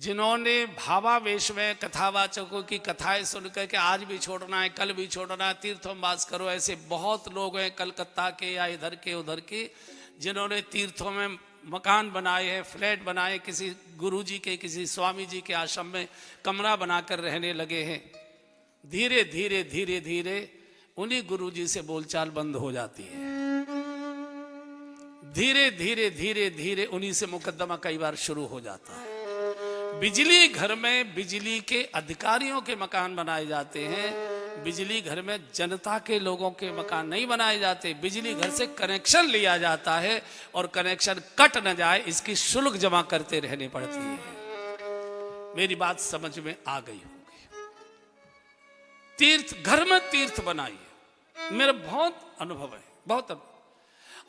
जिन्होंने भावावेश में कथावाचकों की कथाएं सुनकर के आज भी छोड़ना है, कल भी छोड़ना है, तीर्थों में वास करो, ऐसे बहुत लोग हैं कलकत्ता के या इधर के उधर के, जिन्होंने तीर्थों में मकान बनाए हैं, फ्लैट बनाए, किसी गुरुजी के, किसी स्वामी जी के आश्रम में कमरा बनाकर रहने लगे हैं। धीरे धीरे धीरे धीरे उन्हीं गुरुजी से बोलचाल बंद हो जाती है। धीरे धीरे धीरे धीरे उन्हीं से मुकदमा कई बार शुरू हो जाता है। बिजली घर में बिजली के अधिकारियों के मकान बनाए जाते हैं, बिजली घर में जनता के लोगों के मकान नहीं बनाए जाते। बिजली घर से कनेक्शन लिया जाता है और कनेक्शन कट न जाए इसकी शुल्क जमा करते रहने पड़ती है। मेरी बात समझ में आ गई होगी। तीर्थ घर में तीर्थ बनाइए, मेरा बहुत अनुभव है, बहुत अनुभव।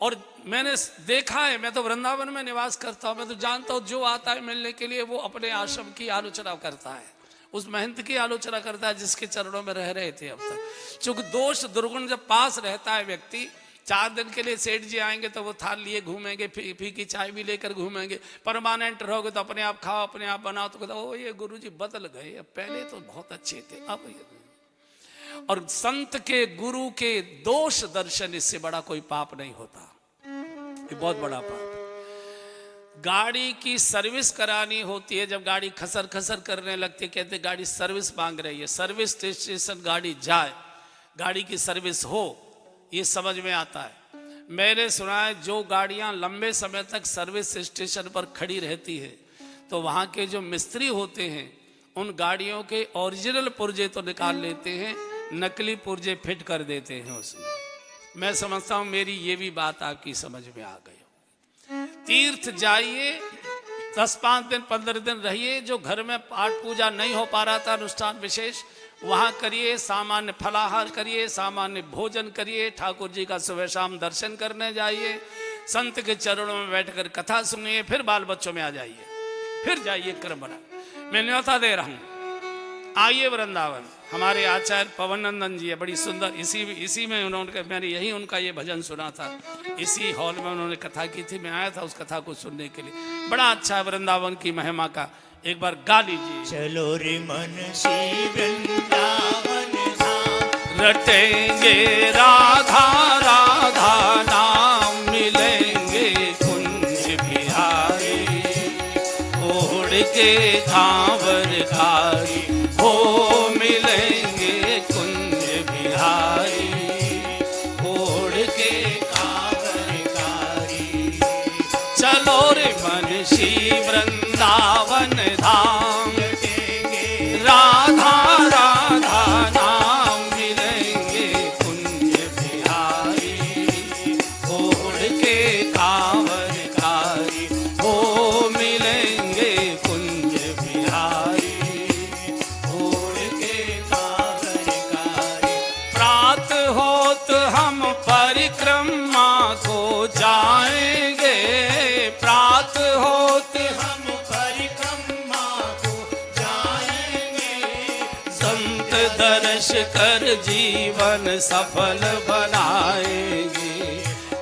और मैंने देखा है, मैं तो वृंदावन में निवास करता हूं, मैं तो जानता हूं जो आता है मिलने के लिए वो अपने आश्रम की आलोचना करता है, उस महंत की आलोचना करता है जिसके चरणों में रह रहे थे अब तक। चूंकि दोष दुर्गुण जब पास रहता है व्यक्ति, 4 दिन के लिए सेठ जी आएंगे तो वो थाल लिए घूमेंगे, फीकी चाय भी लेकर घूमेंगे। परमानेंट रहोगे तो अपने आप खाओ, अपने आप बनाओ, तो कहता ओ ये गुरुजी बदल गए, पहले तो बहुत अच्छे थे अब ये। और संत के गुरु के दोष दर्शन इससे बड़ा कोई पाप नहीं होता, ये बहुत बड़ा पाप। गाड़ी की सर्विस करानी होती है, जब गाड़ी खसर खसर करने लगती है, कहते गाड़ी सर्विस मांग रही है, सर्विस स्टेशन गाड़ी जाए, गाड़ी की सर्विस हो, ये समझ में आता है। मैंने सुना है जो गाड़ियां लंबे समय तक सर्विस स्टेशन पर खड़ी रहती है तो वहां के जो मिस्त्री होते हैं उन गाड़ियों के ओरिजिनल पुर्जे तो निकाल लेते हैं, नकली पुर्जे फिट कर देते हैं उसमें। मैं समझता हूं मेरी ये भी बात आपकी समझ में आ गई। तीर्थ जाइए, 10-5 दिन 15 दिन रहिए, जो घर में पाठ पूजा नहीं हो पा रहा था अनुष्ठान विशेष वहां करिए, सामान्य फलाहार करिए, सामान्य भोजन करिए, ठाकुर जी का सुबह शाम दर्शन करने जाइए, संत के चरणों में बैठकर कथा सुनिए, फिर बाल बच्चों में आ जाइए, फिर जाइए क्रम बना। मैं न्योता दे रहा हूं, आइए वृंदावन। हमारे आचार्य पवन नंदन जी है, बड़ी सुंदर, इसी में उन्होंने, मैंने यही उनका ये भजन सुना था, इसी हॉल में उन्होंने कथा की थी, मैं आया था उस कथा को सुनने के लिए। बड़ा अच्छा है वृंदावन की महिमा का, एक बार गा लीजिए। चलो रे मन श्री वृंदावन धाम, रटेंगे राधा राधा नाम, मिलेंगे कुंज बिहारी, ओढ़ के कांवर कारी, हो मिलेंगे कुंज बिहारी, ओढ़ के कांवर कारी। चलो रे मन श्री वृंदावन धाम, राधा राधा नाम, मिलेंगे कुंज बिहारी, ओढ़ के कांवर कारी, हो मिलेंगे कुंज बिहारी, ओढ़ के कांवर कारी। प्रात होत हम परिक्रमा को जाएंगे, प्रात होत हम परिक्रमा को जाएंगे, संत दर्श कर जीवन सफल बनाएंगे,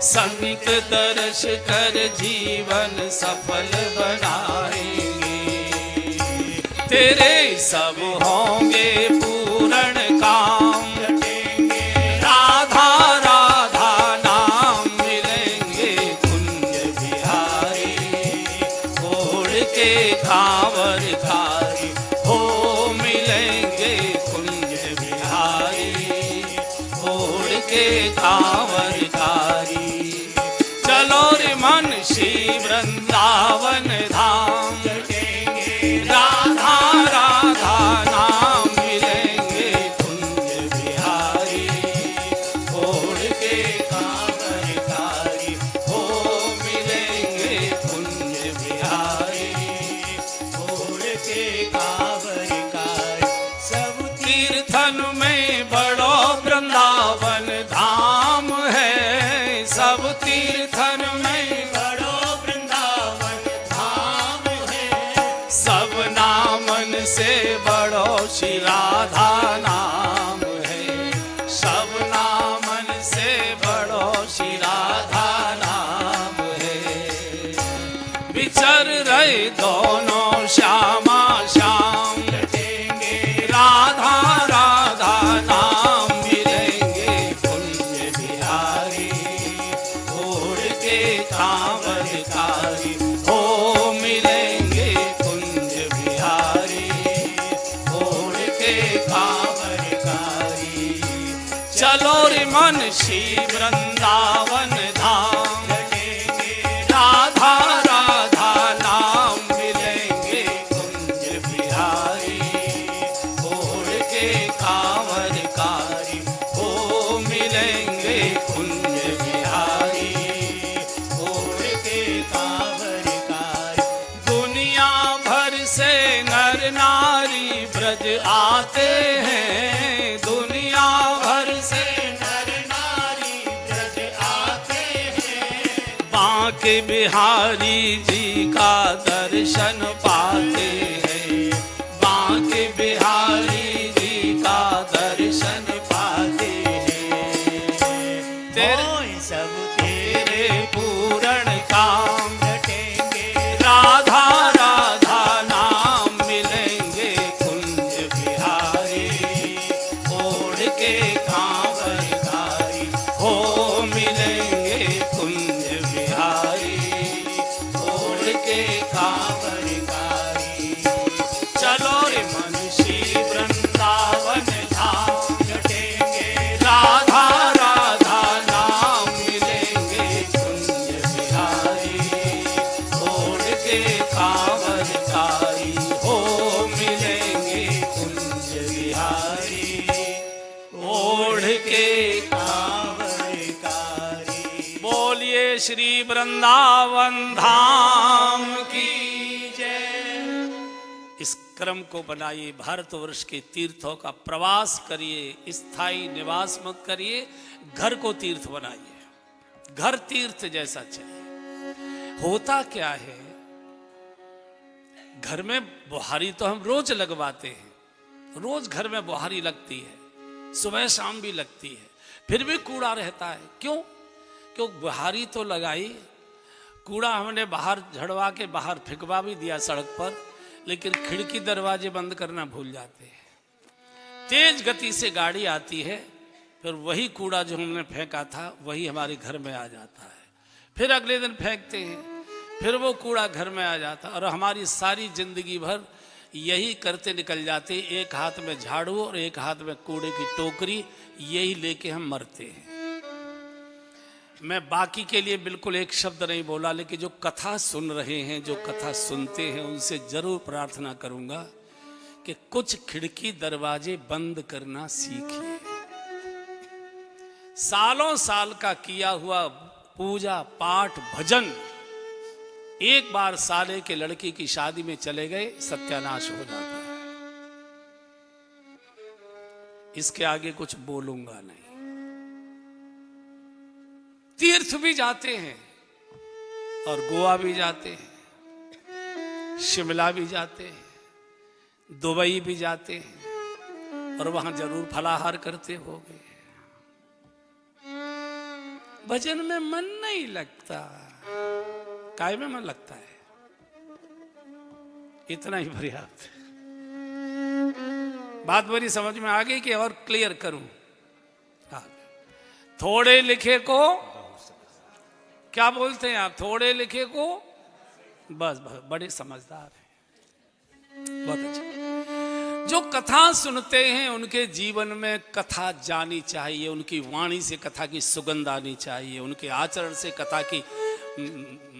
संत दर्श कर जीवन सफल बनाएंगे। तेरे सब होंगे पूर्ण काम, राधा राधा नाम, मिलेंगे कुंज बिहारी, ओढ़ के कांवर कारी, हो मिलेंगे कुंज बिहारी, ओढ़ के कांवर कारी। चलो रे मन श्री वृंदावन धाम, राधा राधा नाम, मिलेंगे कुंज बिहारी, ओढ़ के कांवर कारी, हो मिलेंगे कुंज बिहारी, ओढ़ के कांवर कारी। सब तीर्थन में बड़ो वृंदावन धाम है, सब तीर्थन में बड़ो वृंदावन धाम है, सब नामन से बड़ो श्री राधा नाम है, सब नामन से बड़ो श्री राधा नाम है। विचर रहे दोनों श्यामा श्री वृंदावन धाम, राधा राधा नाम मिलेंगे कुंज बिहारी, ओढ़ के कांवरकारी हो मिलेंगे कुंज बिहारी, ओढ़ के कांवरकारी। दुनिया भर से नर नारी ब्रज आते हैं, दुनिया भर से नर नारी ब्रज आते हैं, बांके बिहारी जी का दर्शन पाते हैं, बांके बिहारी जी का दर्शन पाते हैं। तेरे होय सब तेरे तेरे पूर्ण काम रटेंगे, राधा राधा नाम मिलेंगे कुंज बिहारी, ओढ़ के कांवरकारी हो मिलेंगे कुंज बिहारी, ओढ़ के कांवरकारी। चलो रे मन श्री वृंदावन धाम, रटेंगे राधा राधा नाम मिलेंगे कुंज बिहारी, ओढ़ के कांवरकारी हो मिलेंगे कुंज बिहारी, ओढ़ के कांवरकारी। बोलिए श्री वृंदावन धाम की जय। इस क्रम को बनाइए, भारतवर्ष के तीर्थों का प्रवास करिए, स्थायी निवास मत करिए, घर को तीर्थ बनाइए, घर तीर्थ जैसा चाहिए। होता क्या है, घर में बुहारी तो हम रोज लगवाते हैं, रोज घर में बुहारी लगती है, सुबह शाम भी लगती है, फिर भी कूड़ा रहता है। क्यों? क्यों बुहारी तो लगाई, कूड़ा हमने बाहर झड़वा के बाहर फेंकवा भी दिया सड़क पर, लेकिन खिड़की दरवाजे बंद करना भूल जाते हैं। तेज गति से गाड़ी आती है, फिर वही कूड़ा जो हमने फेंका था वही हमारे घर में आ जाता है, फिर अगले दिन फेंकते हैं, फिर वो कूड़ा घर में आ जाता है, और हमारी सारी जिंदगी भर यही करते निकल जाते, एक हाथ में झाड़ू और एक हाथ में कूड़े की टोकरी, यही लेके हम मरते हैं। मैं बाकी के लिए बिल्कुल एक शब्द नहीं बोला, लेकिन जो कथा सुन रहे हैं, जो कथा सुनते हैं, उनसे जरूर प्रार्थना करूंगा कि कुछ खिड़की दरवाजे बंद करना सीखिए। सालों साल का किया हुआ पूजा पाठ भजन एक बार साले के लड़की की शादी में चले गए, सत्यानाश हो जाता है। इसके आगे कुछ बोलूंगा नहीं। तीर्थ भी जाते हैं और गोवा भी जाते हैं, शिमला भी जाते हैं, दुबई भी जाते हैं, और वहां जरूर फलाहार करते होंगे। भजन में मन नहीं लगता, काय में मन लगता है? इतना ही पर्याप्त। बात मेरी समझ में आ गई कि और क्लियर करूं? हाँ। थोड़े लिखे को क्या बोलते हैं आप? थोड़े लिखे को बस बड़े समझदार हैं, बहुत अच्छा। जो कथा सुनते हैं उनके जीवन में कथा जानी चाहिए, उनकी वाणी से कथा की सुगंध आनी चाहिए, उनके आचरण से कथा की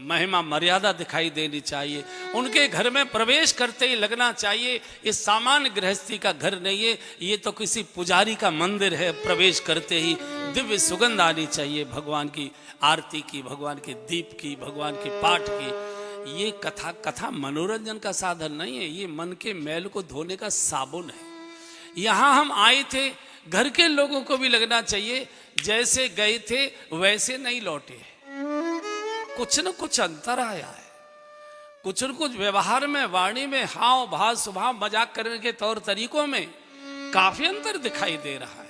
महिमा मर्यादा दिखाई देनी चाहिए, उनके घर में प्रवेश करते ही लगना चाहिए ये सामान्य गृहस्थी का घर नहीं है, ये तो किसी पुजारी का मंदिर है। प्रवेश करते ही दिव्य सुगंध आनी चाहिए, भगवान की आरती की, भगवान के दीप की, भगवान के पाठ की। ये कथा मनोरंजन का साधन नहीं है, ये मन के मैल को धोने का साबुन है। यहाँ हम आए थे, घर के लोगों को भी लगना चाहिए जैसे गए थे वैसे नहीं लौटे, कुछ न कुछ अंतर आया है, कुछ न कुछ व्यवहार में, वाणी में, हाव भाव, स्वभाव, मजाक करने के तौर तरीकों में काफी अंतर दिखाई दे रहा है।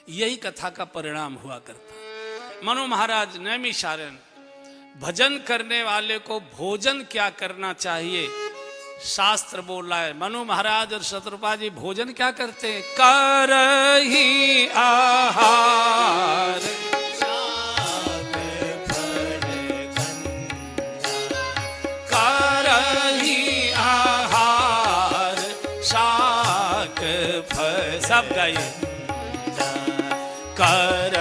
यही कथा का परिणाम हुआ करता। मनु महाराज नैमिषारण्य, भजन करने वाले को भोजन क्या करना चाहिए? शास्त्र बोल रहा है। मनु महाराज और शत्रुपा जी भोजन क्या करते हैं? करही आहार, करही आहार, शाक फल, सब गाइए। कर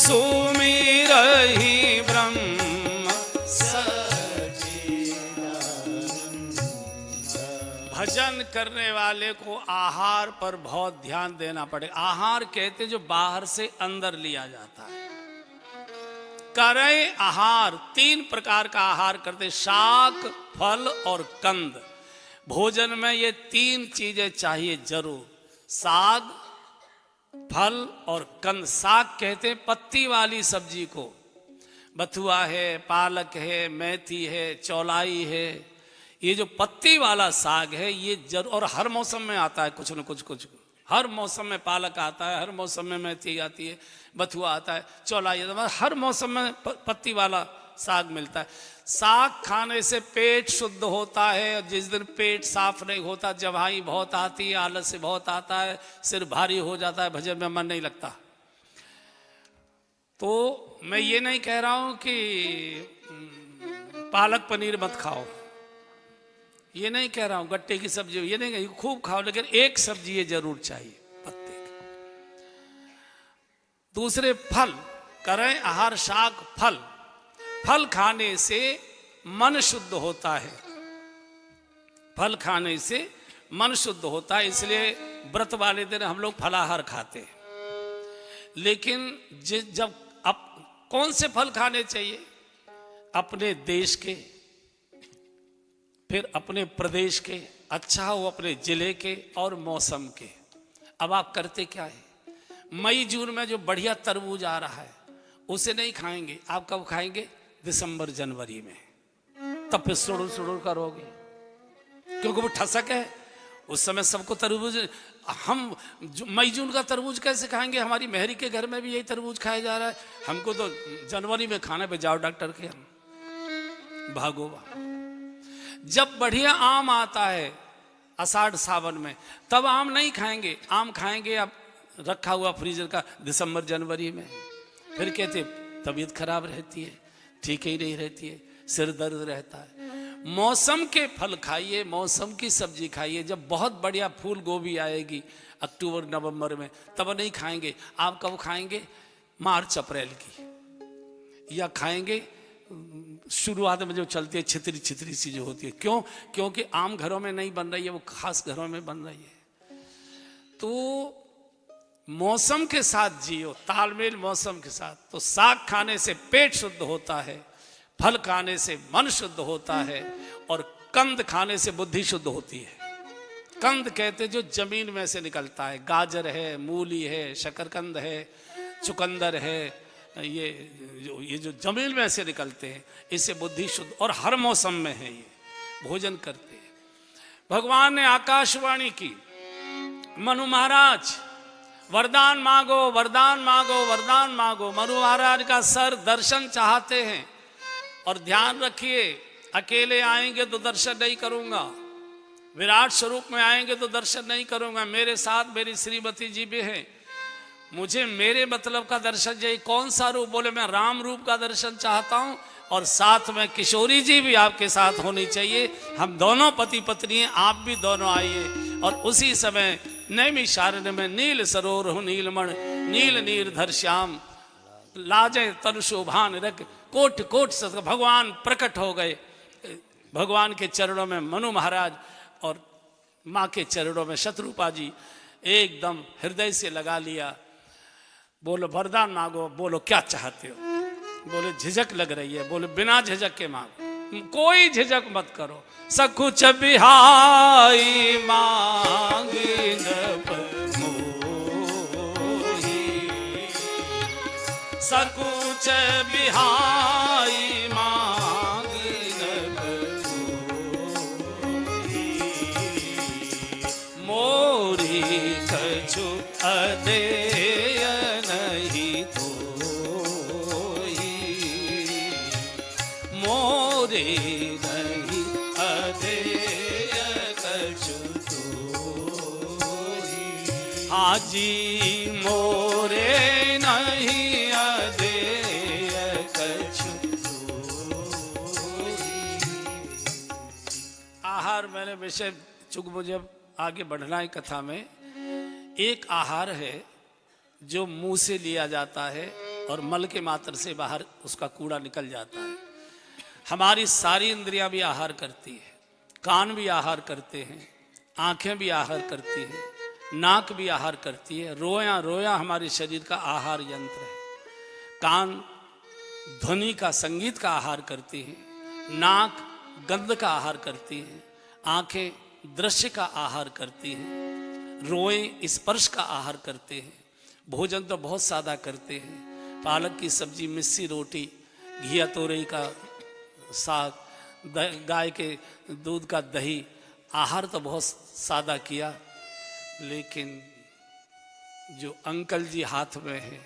सुमिरहि ब्रह्म भजन करने वाले को आहार पर बहुत ध्यान देना पड़ेगा। आहार कहते जो बाहर से अंदर लिया जाता है। करें आहार, 3 प्रकार का आहार करते, शाक, फल और कंद। भोजन में ये 3 चीजें चाहिए जरूर, साग, फल और कंद। साग कहते हैं पत्ती वाली सब्जी को, बथुआ है, पालक है, मेथी है, चौलाई है। ये जो पत्ती वाला साग है ये जरूर, और हर मौसम में आता है कुछ न कुछ। हर मौसम में पालक आता है, हर मौसम में मेथी आती है, बथुआ आता है, चौलाई आता है, हर मौसम में पत्ती वाला साग मिलता है। साग खाने से पेट शुद्ध होता है। और जिस दिन पेट साफ नहीं होता, जवाई बहुत आती है, आलस से बहुत आता है, सिर भारी हो जाता है, भजन में मन नहीं लगता। तो मैं ये नहीं कह रहा हूं कि पालक पनीर मत खाओ, ये नहीं कह रहा हूं, गट्टे की सब्जी ये नहीं, खूब खाओ, लेकिन एक सब्जी ये जरूर चाहिए पत्ते की। दूसरे फल करें आहार, शाक, फल। फल खाने से मन शुद्ध होता है। फल खाने से मन शुद्ध होता है, इसलिए व्रत वाले दिन हम लोग फलाहार खाते हैं। लेकिन जब अब कौन से फल खाने चाहिए? अपने देश के, फिर अपने प्रदेश के, अच्छा हो अपने जिले के, और मौसम के। अब आप करते क्या है? मई जून में जो बढ़िया तरबूज आ रहा है उसे नहीं खाएंगे। आप कब खाएंगे? दिसंबर जनवरी में। तब फिर सुड़ुर करोगे, क्योंकि वो ठसक है उस समय सबको तरबूज। हम मई जून का तरबूज कैसे खाएंगे? हमारी मेहरी के घर में भी यही तरबूज खाया जा रहा है, हमको तो जनवरी में खाने पे जाओ डॉक्टर के, हम भागो। जब बढ़िया आम आता है आषाढ़ सावन में, तब आम नहीं खाएंगे। आम खाएंगे अब रखा हुआ फ्रीजर का दिसंबर जनवरी में। फिर कहते तबीयत खराब रहती है, ठीक ही नहीं रहती है, सिर दर्द रहता है। मौसम के फल खाइए, मौसम की सब्जी खाइए। जब बहुत बढ़िया फूल गोभी आएगी अक्टूबर नवंबर में, तब नहीं खाएंगे। आप कब खाएंगे? मार्च अप्रैल की, या खाएंगे शुरुआत में जो चलती है छितरी सी जो होती है। क्यों? क्योंकि आम घरों में नहीं बन रही है, वो खास घरों में बन रही है। तो मौसम के साथ जियो, तालमेल मौसम के साथ। तो साग खाने से पेट शुद्ध होता है, फल खाने से मन शुद्ध होता है, और कंद खाने से बुद्धि शुद्ध होती है। कंद कहते जो जमीन में से निकलता है, गाजर है, मूली है, शकरकंद है, चुकंदर है, ये जो जमीन में से निकलते हैं, इससे बुद्धि शुद्ध, और हर मौसम में है ये भोजन करते हैं। भगवान ने आकाशवाणी की, मनु महाराज वरदान मांगो, वरदान मांगो, वरदान मांगो। मनु महाराज का सर दर्शन चाहते हैं, और ध्यान रखिए अकेले आएंगे तो दर्शन नहीं करूंगा, विराट स्वरूप में आएंगे तो दर्शन नहीं करूंगा। मेरे साथ मेरी श्रीमती जी भी हैं, मुझे मेरे मतलब का दर्शन चाहिए। कौन सा रूप? बोले मैं राम रूप का दर्शन चाहता हूं, और साथ में किशोरी जी भी आपके साथ होनी चाहिए। हम दोनों पति पत्नी हैं, आप भी दोनों आइए। और उसी समय नैमिषारण्य में नील सरोवर नीलमण, नील नीरधर श्याम, लाजे तनु शोभान रख, कोट कोट सत भगवान प्रकट हो गए। भगवान के चरणों में मनु महाराज, और माँ के चरणों में शत्रुपा जी एकदम हृदय से लगा लिया। बोलो वरदान मांगो, बोलो क्या चाहते हो? बोले झिझक लग रही है, बोले बिना झिझक के मांगो, कोई झिझक मत करो। सकुच बिहाई मांगी सकुच बिहाई मांगी मोरी कछु अदेय नहीं कोई, मोरे नहीं अदेय कछु तोई। हाजी मोरे नहीं अदेय कछु तोई। आहार मैंने विषय चूक मुझे आगे बढ़ना है कथा में। एक आहार है जो मुंह से लिया जाता है, और मल के मात्र से बाहर उसका कूड़ा निकल जाता है। हमारी सारी इंद्रियां भी आहार करती है, कान भी आहार करते हैं, आंखें भी आहार करती हैं, नाक भी आहार करती है, रोया रोया हमारे शरीर का आहार यंत्र है। कान ध्वनि का, संगीत का आहार करती है, नाक गंध का आहार करती है, आंखें दृश्य का आहार करती हैं, रोए स्पर्श का आहार करते हैं। भोजन तो बहुत सादा करते हैं, पालक की सब्जी, मिस्सी रोटी, घिया तोरई का साग, गाय के दूध का दही, आहार तो बहुत सादा किया। लेकिन जो अंकल जी हाथ में है,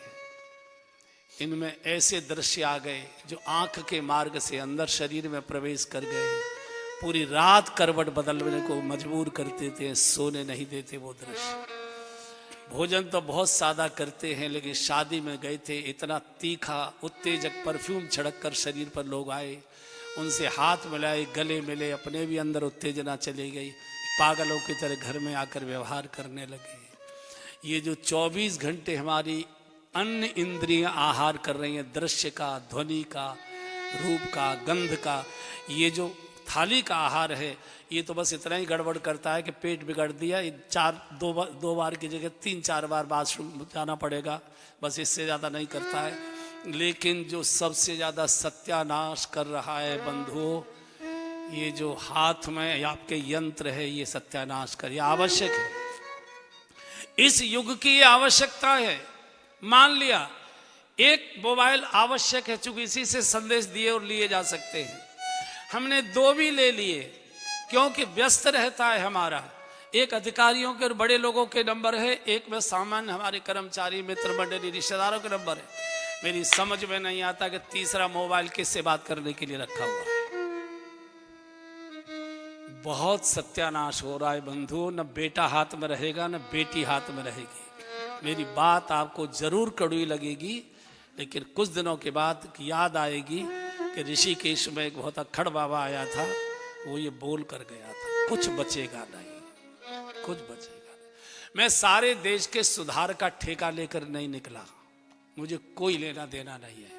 इनमें ऐसे दृश्य आ गए जो आंख के मार्ग से अंदर शरीर में प्रवेश कर गए, पूरी रात करवट बदलने को मजबूर करते थे, सोने नहीं देते वो दृश्य। भोजन तो बहुत सादा करते हैं, लेकिन शादी में गए थे, इतना तीखा उत्तेजक परफ्यूम छिड़क कर शरीर पर लोग आए, उनसे हाथ मिलाए, गले मिले, अपने भी अंदर उत्तेजना चली गई, पागलों की तरह घर में आकर व्यवहार करने लगे। ये जो 24 घंटे हमारी अन्य इंद्रियां आहार कर रही हैं, दृश्य का, ध्वनि का, रूप का, गंध का, ये जो थाली का आहार है, ये तो बस इतना ही गड़बड़ करता है कि पेट बिगड़ दिया, दो बार की जगह 3-4 बार बाथरूम जाना पड़ेगा, बस इससे ज़्यादा नहीं करता है। लेकिन जो सबसे ज़्यादा सत्यानाश कर रहा है बंधुओं, ये जो हाथ में आपके यंत्र है, ये सत्यानाश कर, ये आवश्यक है, इस युग की ये आवश्यकता है। मान लिया एक मोबाइल आवश्यक है, चूंकि इसी से संदेश दिए और लिए जा सकते हैं, हमने 2 भी ले लिए क्योंकि व्यस्त रहता है हमारा। एक अधिकारियों के और बड़े लोगों के नंबर है, एक में सामान्य हमारे कर्मचारी, मित्र मंडली, रिश्तेदारों के नंबर है। मेरी समझ में नहीं आता कि तीसरा मोबाइल किससे बात करने के लिए रखा हुआ है। बहुत सत्यानाश हो रहा है बंधुओं, न बेटा हाथ में रहेगा न बेटी हाथ में रहेगी। मेरी बात आपको जरूर कड़वी लगेगी, लेकिन कुछ दिनों के बाद याद आएगी कि ऋषिकेश में एक बहुत अक्खड़ बाबा आया था, वो ये बोल कर गया था, कुछ बचेगा नहीं, कुछ बचेगा नहीं। मैं सारे देश के सुधार का ठेका लेकर नहीं निकला, मुझे कोई लेना देना नहीं है,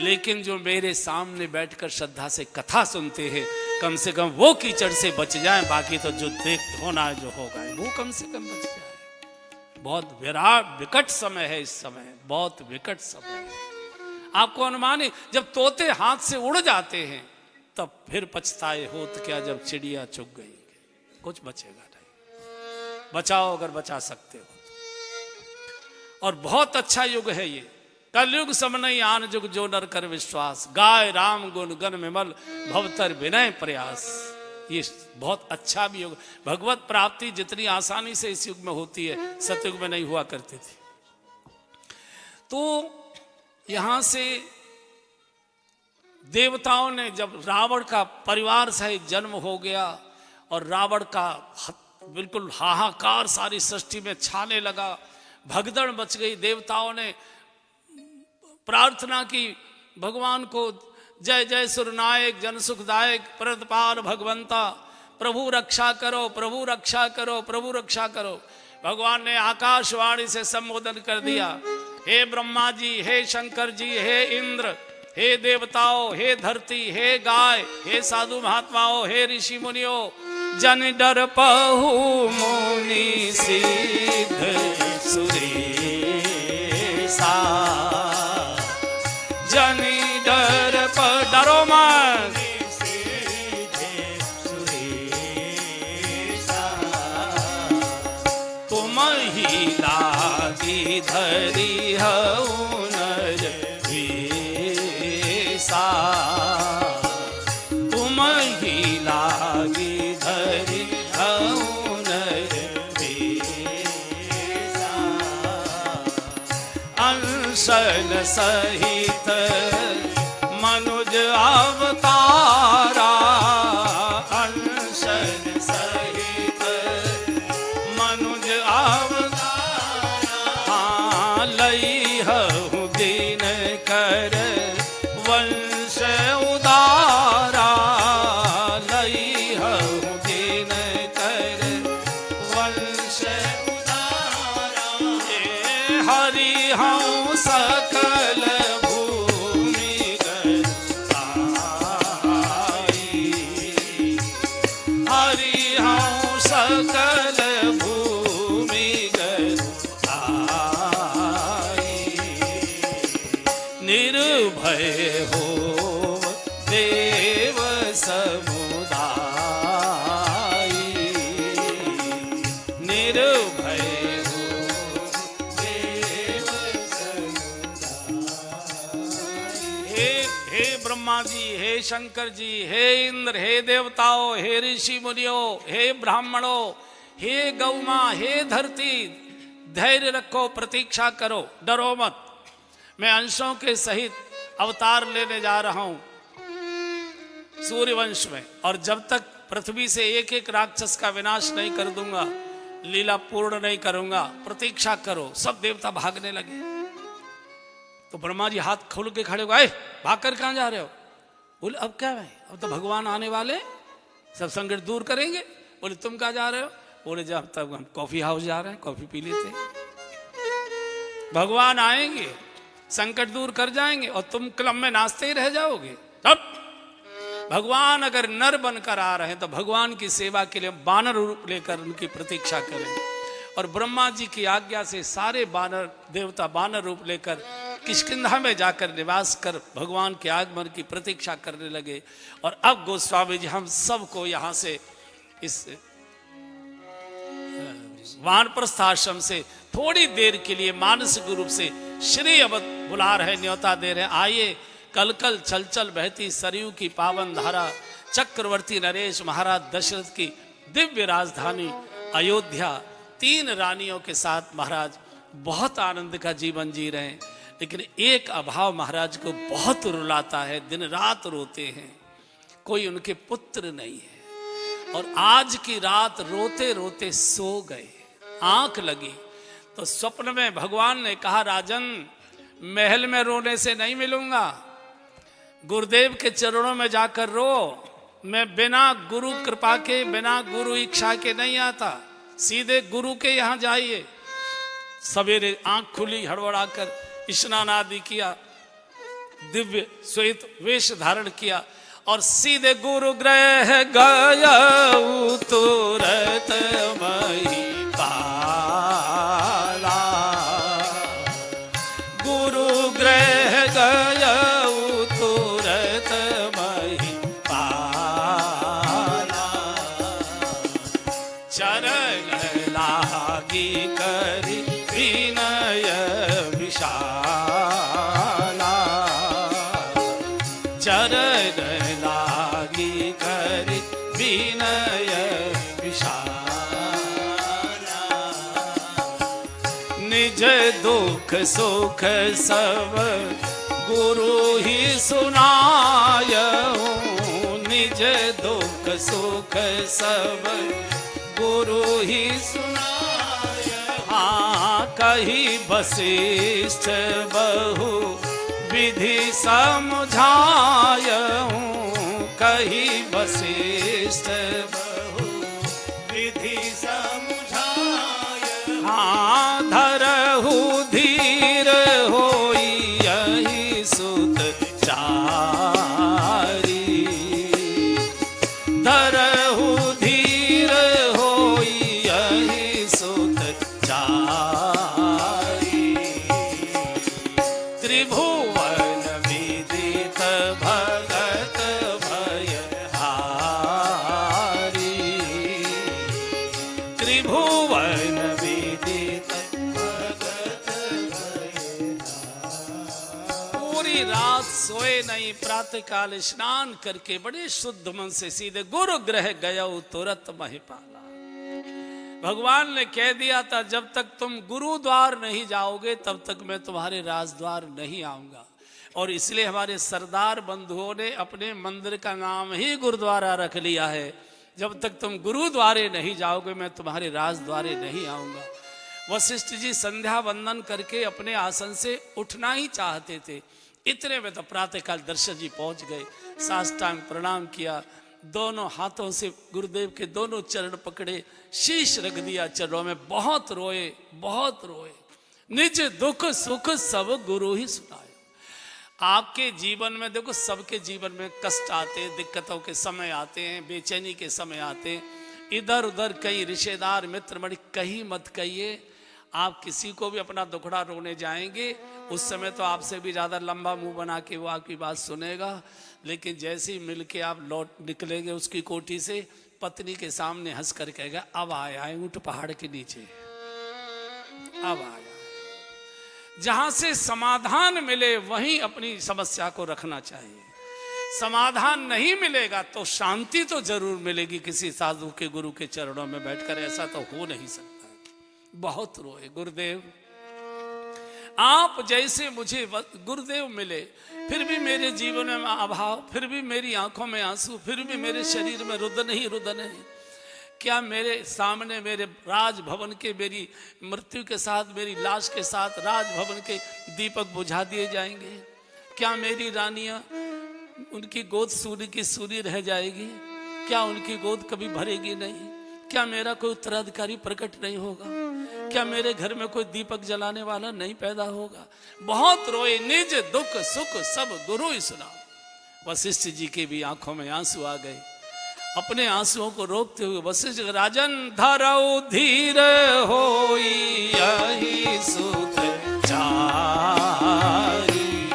लेकिन जो मेरे सामने बैठकर श्रद्धा से कथा सुनते हैं, कम से कम वो कीचड़ से बच जाए, बाकी तो जो देख होना है, जो होगा वो कम से कम बच जाए। बहुत विकट समय है इस समय, बहुत विकट समय है। आपको अनुमान है, जब तोते हाथ से उड़ जाते हैं तब फिर पछताए होत क्या जब चिड़िया चुग गई, कुछ बचेगा नहीं। बचाओ अगर बचा सकते हो तो। और बहुत अच्छा युग है ये, कलयुग समनई आन जुग जो नर कर विश्वास, गाय राम गुण गण विमल भवतर विनय प्रयास। ये बहुत अच्छा भी युग, भगवत प्राप्ति जितनी आसानी से इस युग में होती है, सतयुग में नहीं हुआ करती थी। तो यहां से देवताओं ने, जब रावण का परिवार सहित जन्म हो गया और रावण का बिल्कुल हाहाकार सारी सृष्टि में छाने लगा, भगदड़ मच गई, देवताओं ने प्रार्थना की भगवान को, जय जय सुरनायक जन सुखदायक प्रदपाल भगवंता, प्रभु रक्षा करो, प्रभु रक्षा करो, प्रभु रक्षा करो। भगवान ने आकाशवाणी से संबोधन कर दिया, हे ब्रह्मा जी, हे शंकर जी, हे इंद्र, हे देवताओं, हे धरती, हे गाय, हे साधु महात्माओं, हे ऋषि मुनियों, जन डर पहु मुनि सिद्ध सुरेसा, जनी डर पर डरो मत, तुम ही लागी धरी हऊ नर भेसा, तुम ही लागी धरी हऊ नर भेसा, अंशन सहित मनुज अवतारा, अंशन सहित मनुज अवतारा, लई हूँ दिन कर वंश उदारा, लई हूँ दिन कर वंश उदारा, हरि हूँ सकल निर्भय हो देव समुदाय, निर्भय हो देव समुदाय। हे ब्रह्मा जी, हे शंकर जी, हे इंद्र, हे देवताओं, हे ऋषि मुनियों, हे ब्राह्मणों, हे गौमा, हे धरती, धैर्य रखो, प्रतीक्षा करो, डरो मत। मैं अंशों के सहित अवतार लेने जा रहा हूं सूर्यवंश में, और जब तक पृथ्वी से एक एक राक्षस का विनाश नहीं कर दूंगा, लीला पूर्ण नहीं करूंगा, प्रतीक्षा करो। सब देवता भागने लगे। तो ब्रह्मा जी हाथ खोल के खड़े हो गए, भागकर कहां जा रहे हो? बोले अब क्या है, अब तो भगवान आने वाले, सब संकट दूर करेंगे। बोले तुम कहां जा रहे हो? बोले जब तक हम कॉफी हाउस जा रहे हैं, कॉफी पी लेते। भगवान आएंगे, संकट दूर कर जाएंगे, और तुम क्लब में नाचते ही रह जाओगे। तब भगवान अगर नर बनकर आ रहे हैं तो भगवान की सेवा के लिए बानर रूप लेकर उनकी प्रतीक्षा करें। और ब्रह्मा जी की आज्ञा से सारे बानर देवता बानर रूप लेकर किष्किंधा में जाकर निवास कर भगवान के आगमन की प्रतीक्षा करने लगे। और अब गोस्वामी जी हम सबको यहाँ से इस वानप्रस्थ आश्रम से थोड़ी देर के लिए मानसिक रूप से श्री अवध बुला रहे, न्योता दे रहे। आइए, कल कल चल चल बहती सरयू की पावन धारा, चक्रवर्ती नरेश महाराज दशरथ की दिव्य राजधानी अयोध्या, 3 रानियों के साथ महाराज बहुत आनंद का जीवन जी रहे हैं। लेकिन एक अभाव महाराज को बहुत रुलाता है, दिन रात रोते हैं, कोई उनके पुत्र नहीं है। और आज की रात रोते रोते सो गए, आंख लगी तो स्वप्न में भगवान ने कहा, राजन महल में रोने से नहीं मिलूंगा, गुरुदेव के चरणों में जाकर रो। मैं बिना गुरु कृपा के, बिना गुरु इच्छा के नहीं आता, सीधे गुरु के यहाँ जाइए। सवेरे आंख खुली, हड़बड़ाकर स्नान आदि किया, दिव्य श्वेत वेश धारण किया और सीधे गुरु गृह गया तुरंत महिपाला, गुरु गृह गया तुरंत महिपाला, चरण लागी करी विनय विशाला, चरण लागी करी विनय विशाला, निज दुख सुख सब गुरु ही सुनायऊं, निज दुख सुख सब गुरु ही सुनायऊं। हाँ कही वशिष्ठ बहु विधि समझायऊं, कही वशिष्ठ बहु विधि समझायऊं। हाँ धरहु धीर होई यही सुत चारी, धरहु धीर होई यही सुत चारी, त्रिभुवन विदित भगत भयहारी, त्रिभुवन विदित भगत भयहारी। पूरी रात सोए नहीं, प्रातः काल स्नान करके बड़े शुद्ध मन से सीधे गुरु गृह गया तुरंत महिपाला। भगवान ने कह दिया था, जब तक तुम गुरुद्वार नहीं जाओगे तब तक मैं तुम्हारे राजद्वार नहीं आऊंगा। और इसलिए हमारे सरदार बंधुओं ने अपने मंदिर का नाम ही गुरुद्वारा रख लिया है। जब तक तुम गुरुद्वारे नहीं जाओगे मैं तुम्हारे राजद्वारे नहीं आऊंगा। वशिष्ठ जी संध्या वंदन करके अपने आसन से उठना ही चाहते थे, इतने में तो प्रातःकाल दर्शन जी पहुंच गए। साष्टांग प्रणाम किया, दोनों हाथों से गुरुदेव के दोनों चरण पकड़े, शीश रख दिया चरणों में, बहुत रोए, बहुत रोए। निज दुख सुख सब गुरु ही सुनाए। आपके जीवन में देखो, सबके जीवन में कष्ट आते हैं, दिक्कतों के समय आते हैं, बेचैनी के समय आते हैं। इधर उधर कई रिश्तेदार मित्र मणि कहीं मत कहिए, आप किसी को भी अपना दुखड़ा रोने जाएंगे, उस समय तो आपसे भी ज़्यादा लंबा मुंह बना के वो आपकी बात सुनेगा, लेकिन जैसे ही मिल के आप लौट निकलेंगे उसकी कोठी से, पत्नी के सामने हंस कर कहेगा अब आया है ऊंट पहाड़ के नीचे, अब आया। जहां से समाधान मिले वहीं अपनी समस्या को रखना चाहिए। समाधान नहीं मिलेगा तो शांति तो जरूर मिलेगी किसी साधु के गुरु के चरणों में बैठकर, ऐसा तो हो नहीं सकता। बहुत रोए गुरुदेव, आप जैसे मुझे गुरुदेव मिले, फिर भी मेरे जीवन में अभाव, फिर भी मेरी आंखों में आंसू, फिर भी मेरे शरीर में रुदन ही रुदन है। क्या मेरे सामने मेरे राजभवन के, मेरी मृत्यु के साथ, मेरी लाश के साथ राजभवन के दीपक बुझा दिए जाएंगे? क्या मेरी रानियां, उनकी गोद सूर्य की सूर्य रह जाएगी? क्या उनकी गोद कभी भरेगी नहीं? क्या मेरा कोई उत्तराधिकारी प्रकट नहीं होगा? क्या मेरे घर में कोई दीपक जलाने वाला नहीं पैदा होगा? बहुत रोए, निज दुख सुख सब गुरु ही सुना। वशिष्ठ जी के भी आंखों में आंसू आ गए। अपने आंसुओं को रोकते हुए वशिष्ठ, राजन धरऊ धीर होई यही सुत चारी,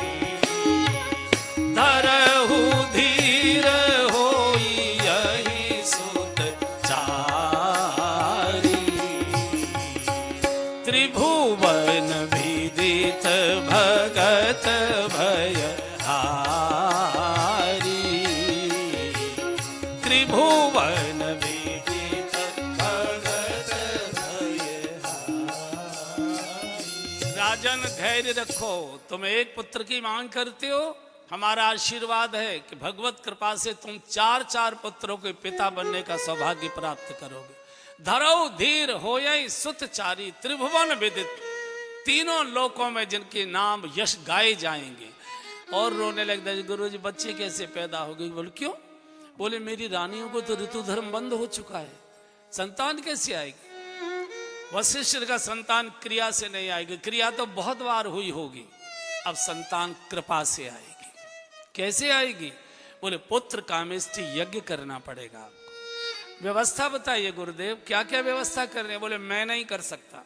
धरऊ धीर होई यही सुत चारी, त्रिभुवन विदित भगत भय त्रिभुवन विदित भगत भय। राजन धैर्य रखो, तुम एक पुत्र की मांग करते हो, हमारा आशीर्वाद है कि भगवत कृपा से तुम 4 पुत्रों के पिता बनने का सौभाग्य प्राप्त करोगे। धरऊ धीर होय सुतचारी, त्रिभुवन विदित, तीनों लोकों में जिनके नाम यश गाए जाएंगे। और रोने लगता है, गुरु जी बच्चे कैसे पैदा हो गए? बोले क्यों? बोले मेरी रानियों को तो ऋतु धर्म बंद हो चुका है, संतान कैसे आएगी? वशिष्ठ का संतान क्रिया से नहीं आएगी, क्रिया तो बहुत बार हुई होगी, अब संतान कृपा से आएगी। कैसे आएगी? बोले पुत्र कामेष्टि यज्ञ करना पड़ेगा आपको। व्यवस्था बताइए गुरुदेव, क्या क्या व्यवस्था कर रहे हैं? बोले मैं नहीं कर सकता।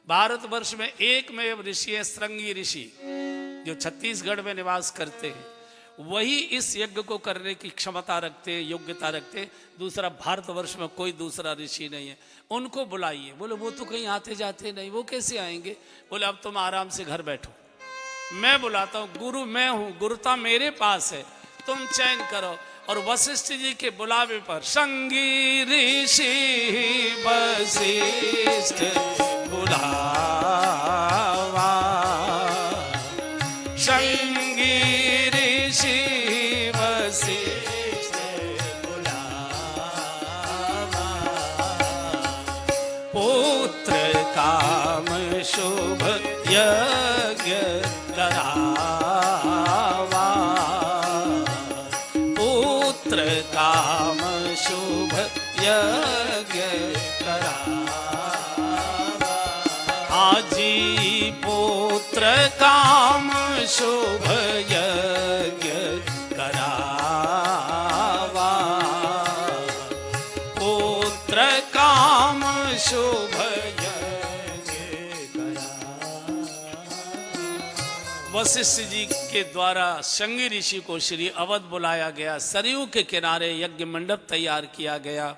भारतवर्ष में एकमेव ऋषि है, श्रृंगी ऋषि, जो छत्तीसगढ़ में निवास करते हैं, वही इस यज्ञ को करने की क्षमता रखते, योग्यता रखते। दूसरा भारतवर्ष में कोई दूसरा ऋषि नहीं है, उनको बुलाइए। बोले वो तो कहीं आते जाते नहीं, वो कैसे आएंगे? बोले अब तुम आराम से घर बैठो, मैं बुलाता हूँ, गुरु मैं हूँ, गुरुता मेरे पास है, तुम चयन करो। और वशिष्ठ जी के बुलावे पर संगी ऋषि वशिष्ठ बुलावा, संगी ऋषि वशिष्ठ बुलावा, पुत्र काम शुभ यज्ञ करावा, पुत्र काम शुभ यज्ञ करावा, आजी पुत्र काम शुभ यज्ञ करावा, पुत्र काम शुभ वशिष्ठ जी के द्वारा संगी ऋषि को श्री अवध बुलाया गया। सरयू के किनारे यज्ञ मंडप तैयार किया गया,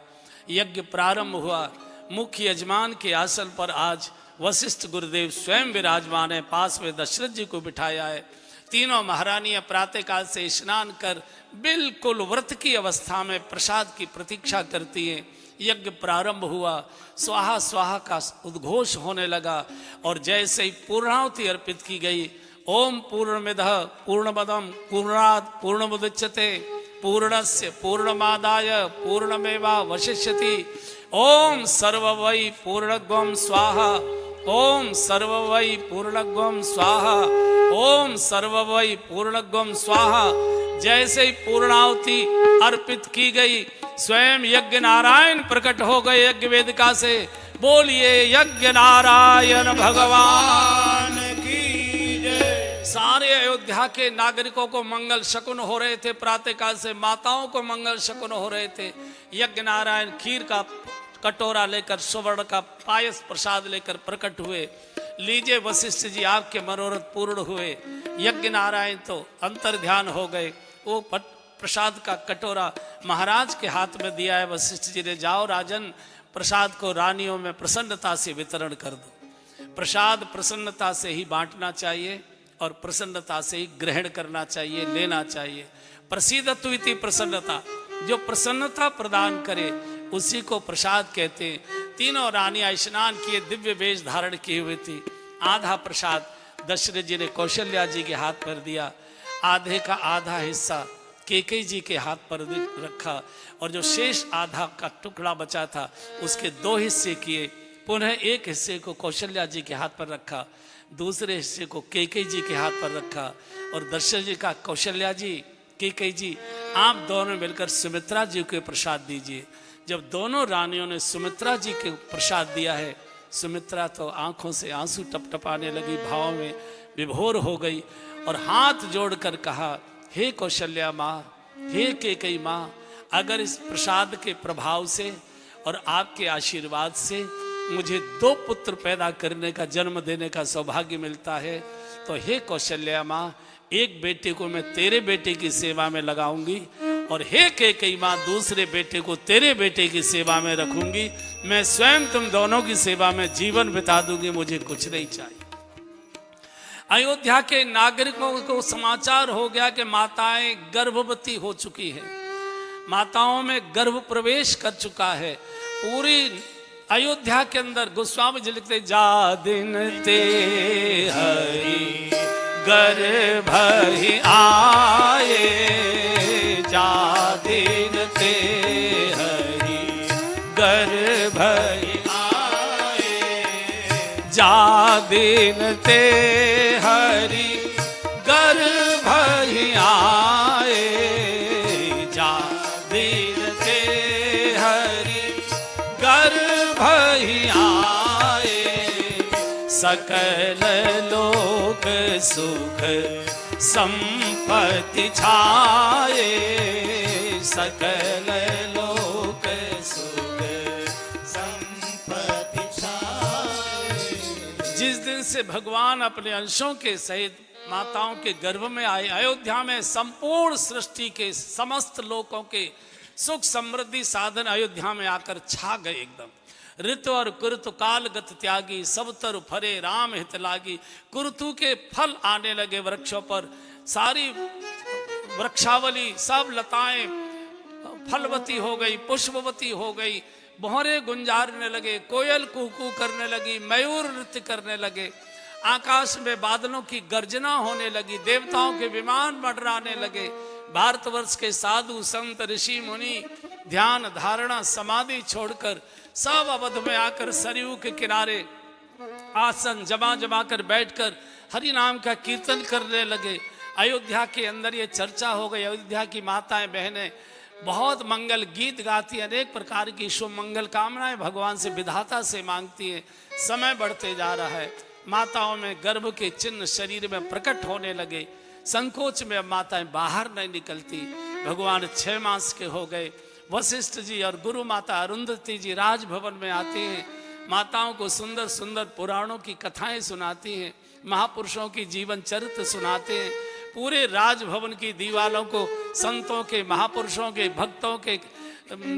यज्ञ प्रारंभ हुआ। मुख्य यजमान के आसन पर आज वशिष्ठ गुरुदेव स्वयं विराजमान है, पास में दशरथ जी को बिठाया है। तीनों महारानियां प्रातःकाल से स्नान कर बिल्कुल व्रत की अवस्था में प्रसाद की प्रतीक्षा करती हैं। यज्ञ प्रारंभ हुआ, स्वाहा स्वाहा का उद्घोष होने लगा और जैसे ही पूर्णाहुति अर्पित की गई, ओम पूर्णमिदः पूर्णमदं पूर्णात् पूर्णमुदच्यते पूर्णस्य पूर्णमादाय पूर्णमेवावशिष्यति, ओम सर्ववै पूर्णग्वं स्वाहा, ओम सर्ववै पूर्णग्वं स्वाहा, ओम सर्ववै पूर्णग्वं स्वाहा। जैसे ही पूर्णाहुति अर्पित की गई, स्वयं यज्ञ नारायण प्रकट हो गए यज्ञ वेदिका से। बोलिए यज्ञ नारायण भगवान की जय। सारे अयोध्या के नागरिकों को मंगल शकुन हो रहे थे, प्रातःकाल से माताओं को मंगल शकुन हो रहे थे। यज्ञ नारायण खीर का कटोरा लेकर सुवर्ण का पायस प्रसाद लेकर प्रकट हुए। लीजिए वशिष्ठ जी, आपके मनोरथ पूर्ण हुए। यज्ञ नारायण तो अंतर ध्यान हो गए। वो प्रसाद का कटोरा महाराज के हाथ में दिया है। वशिष्ठ जी ने, जाओ राजन, प्रसाद को रानियों में प्रसन्नता से वितरण कर दो। प्रसाद प्रसन्नता से ही बांटना चाहिए और प्रसन्नता से ही ग्रहण करना चाहिए, लेना चाहिए। प्रसीदतु इति प्रसन्नता, जो प्रसन्नता प्रदान करे उसी को प्रसाद कहते हैं। तीनों रानियां स्नान किए, दिव्य वेश धारण किए हुए थी। आधा प्रसाद दशरथ जी ने कौशल्या जी के हाथ पर दिया, आधे का आधा हिस्सा कैकेयी जी के हाथ पर रखा, और जो शेष आधा का टुकड़ा बचा था उसके 2 हिस्से किए। पुनः एक हिस्से को कौशल्या जी के हाथ पर रखा, दूसरे हिस्से को कैकेयी जी के हाथ पर रखा, और दशरथ जी का, कौशल्या जी, कैकेयी जी, आप दोनों मिलकर सुमित्रा जी को प्रसाद दीजिए। जब दोनों रानियों ने सुमित्रा जी के प्रसाद दिया है, सुमित्रा तो आंखों से आंसू टपटपाने लगी, भाव में विभोर हो गई और हाथ जोड़कर कहा, हे कौशल्या माँ, हे कैकेयी माँ, अगर इस प्रसाद के प्रभाव से और आपके आशीर्वाद से मुझे 2 पुत्र पैदा करने का, जन्म देने का सौभाग्य मिलता है, तो हे कौशल्या माँ, एक बेटे को मैं तेरे बेटे की सेवा में लगाऊंगी, और हे कैकेयी माँ, दूसरे बेटे को तेरे बेटे की सेवा में रखूंगी। मैं स्वयं तुम दोनों की सेवा में जीवन बिता दूंगी, मुझे कुछ नहीं चाहिए। अयोध्या के नागरिकों को समाचार हो गया कि माताएं गर्भवती हो चुकी हैं, माताओं में गर्भ प्रवेश कर चुका है। पूरी अयोध्या के अंदर गोस्वामी जी लिखते, जा दिन ते हरि गर्भ ही आए, जा दिन ते हरि गर्भ ही आए, जा दिन ते हरि गर्भ ही आए, जा दिन ते हरि गर्भ ही आए, सकल लोक सुख संपत्ति छाए, सकल लोक सुख संपत्ति छाए। जिस दिन से भगवान अपने अंशों के सहित माताओं के गर्भ में आए, अयोध्या में संपूर्ण सृष्टि के समस्त लोकों के सुख समृद्धि साधन अयोध्या में आकर छा गए एकदम। ऋतु और कुरुतु कालगत त्यागी, सब तरु फरे राम हित लागी। कुरुतु के फल आने लगे वृक्षों पर, सारी वृक्षावली, सब लताएं फलवती हो गई, पुष्पवती हो गई, भौरे गुंजारने लगे, कोयल कूकू करने लगी, मयूर नृत्य करने लगे, आकाश में बादलों की गर्जना होने लगी, देवताओं के विमान मंडराने लगे। भारतवर्ष के साधु संत ऋषि मुनि ध्यान धारणा समाधि छोड़कर सब अवध में आकर सरयू के किनारे आसन जमा जमा कर बैठकर हरि नाम का कीर्तन करने लगे। अयोध्या के अंदर ये चर्चा हो गई। अयोध्या की माताएं बहनें बहुत मंगल गीत गाती, अनेक प्रकार की शुभ मंगल कामनाएं भगवान से, विधाता से मांगती हैं। समय बढ़ते जा रहा है, माताओं में गर्भ के चिन्ह शरीर में प्रकट होने लगे। संकोच में अब माताएं बाहर नहीं निकलती। भगवान 6 मास के हो गए। वशिष्ठ जी और गुरु माता अरुंधति जी राजभवन में आते हैं, माताओं को सुंदर सुंदर पुराणों की कथाएं सुनाती हैं, महापुरुषों की जीवन चरित्र सुनाते हैं। पूरे राजभवन की दीवारों को संतों के, महापुरुषों के, भक्तों के,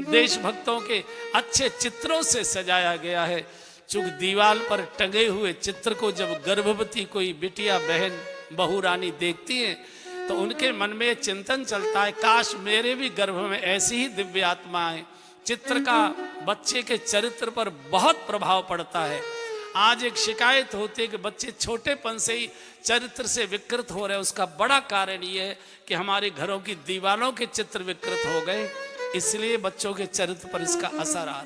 देशभक्तों के अच्छे चित्रों से सजाया गया है। चूंक दीवार पर टंगे हुए चित्र को जब गर्भवती कोई बिटिया बहन बहू रानी देखती है तो उनके मन में चिंतन चलता है, काश मेरे भी गर्भ में ऐसी ही दिव्य आत्मा है। चित्र का बच्चे के चरित्र पर बहुत प्रभाव पड़ता है। आज एक शिकायत होती है कि बच्चे छोटेपन से ही चरित्र से विकृत हो रहे हैं। उसका बड़ा कारण ये है कि हमारे घरों की दीवारों के चित्र विकृत हो गए, इसलिए बच्चों के चरित्र पर इसका असर आ रहा है।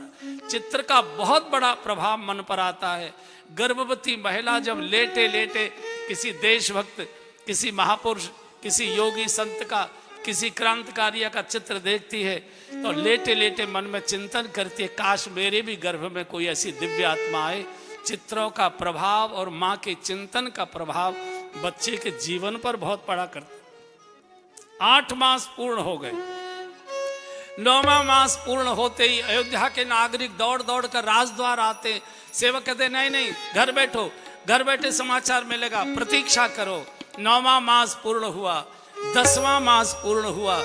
चित्र का बहुत बड़ा प्रभाव मन पर आता है। गर्भवती महिला जब लेटे लेटे किसी देशभक्त, किसी महापुरुष, किसी योगी संत का, किसी क्रांतिकारी का चित्र देखती है तो लेटे लेटे मन में चिंतन करती है, काश मेरे भी गर्भ में कोई ऐसी दिव्य आत्मा आए। चित्रों का प्रभाव और माँ के चिंतन का प्रभाव बच्चे के जीवन पर बहुत पड़ा करता। 8 मास पूर्ण हो गए। 9वां मास पूर्ण होते ही अयोध्या के नागरिक दौड़ दौड़ कर राजद्वार आते। सेवक कहते नहीं नहीं, घर बैठो, घर बैठे समाचार मिलेगा, प्रतीक्षा करो। 9वां मास पूर्ण हुआ, 10वां मास पूर्ण हुआ,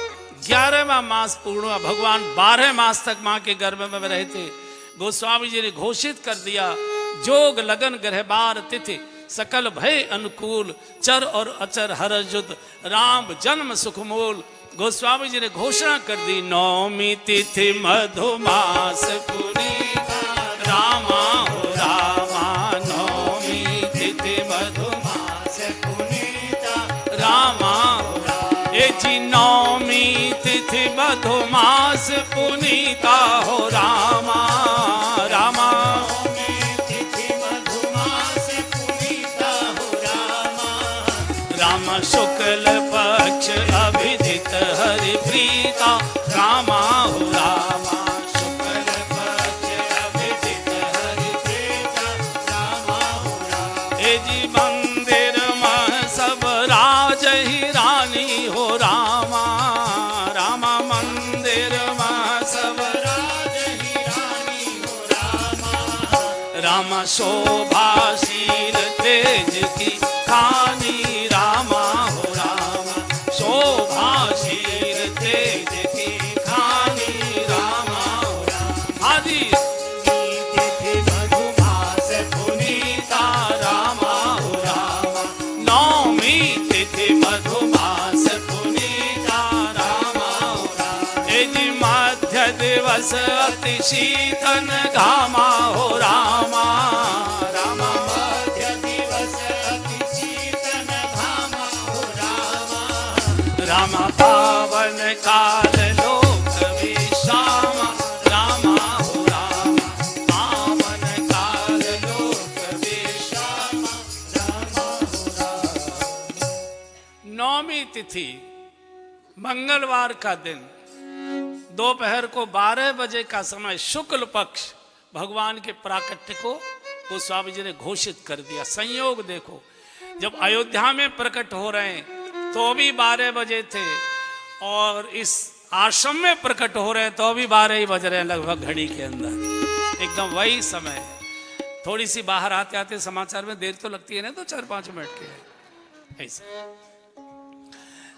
11वां मास पूर्ण हुआ। भगवान 12 मास तक मां के गर्भ में रहे थे। गोस्वामी जी ने घोषित कर दिया, जोग लगन ग्रह बार तिथि सकल भय अनुकूल, चर और अचर हर जुत राम जन्म सुखमूल। गोस्वामी जी ने घोषणा कर दी, 9वीं तिथि मधुमास पुनीता रामा हो रामा। 9वीं तिथि मधुमास पुनीता रामा हो रामा। ए जी 9वीं तिथि मधुमास पुनीता हो रामा रामा। तिथि मधुमास पुनीता हो रामा। राम शुक्ल पक्ष अभिजित हरि प्रीता रामा हो रामा। शुक्ल पक्ष अभिजित हरि प्रीता रामा हो रामा। ए जी मंदिर में सब राज ही रानी हो रामा रामा। मंदिर में सब राज ही रानी हो रामा। रामा शोभाशील तेज की खानी रामा हो रामा। शोभाशील तेज की खानी रामा हो रामा। आदि तिथि मधुमास पुनीता रामा हो रामा। 9वीं तिथि मधुमास पुनीता रामा हो रामा। ए जी मध्य दिवस अति शीतन घामा हो रामा रामा। मध्य दिवस अति शीतन घामा हो रामा। रामा पावन काल लोक विश्राम रामा हो रामा। पावन काल लोक विश्राम रामा हो रामा। 9वीं तिथि मंगलवार का दिन, दोपहर को 12 बजे का समय, शुक्ल पक्ष, भगवान के प्राकट्य को गोस्वामी जी ने घोषित कर दिया। संयोग देखो, जब अयोध्या में प्रकट हो रहे हैं तो भी 12 बजे थे, और इस आश्रम में प्रकट हो रहे हैं तो भी 12 ही बज रहे हैं लगभग घड़ी के अंदर, एकदम वही समय। थोड़ी सी बाहर आते आते समाचार में देर तो लगती है ना, तो 4-5 मिनट के ऐसा।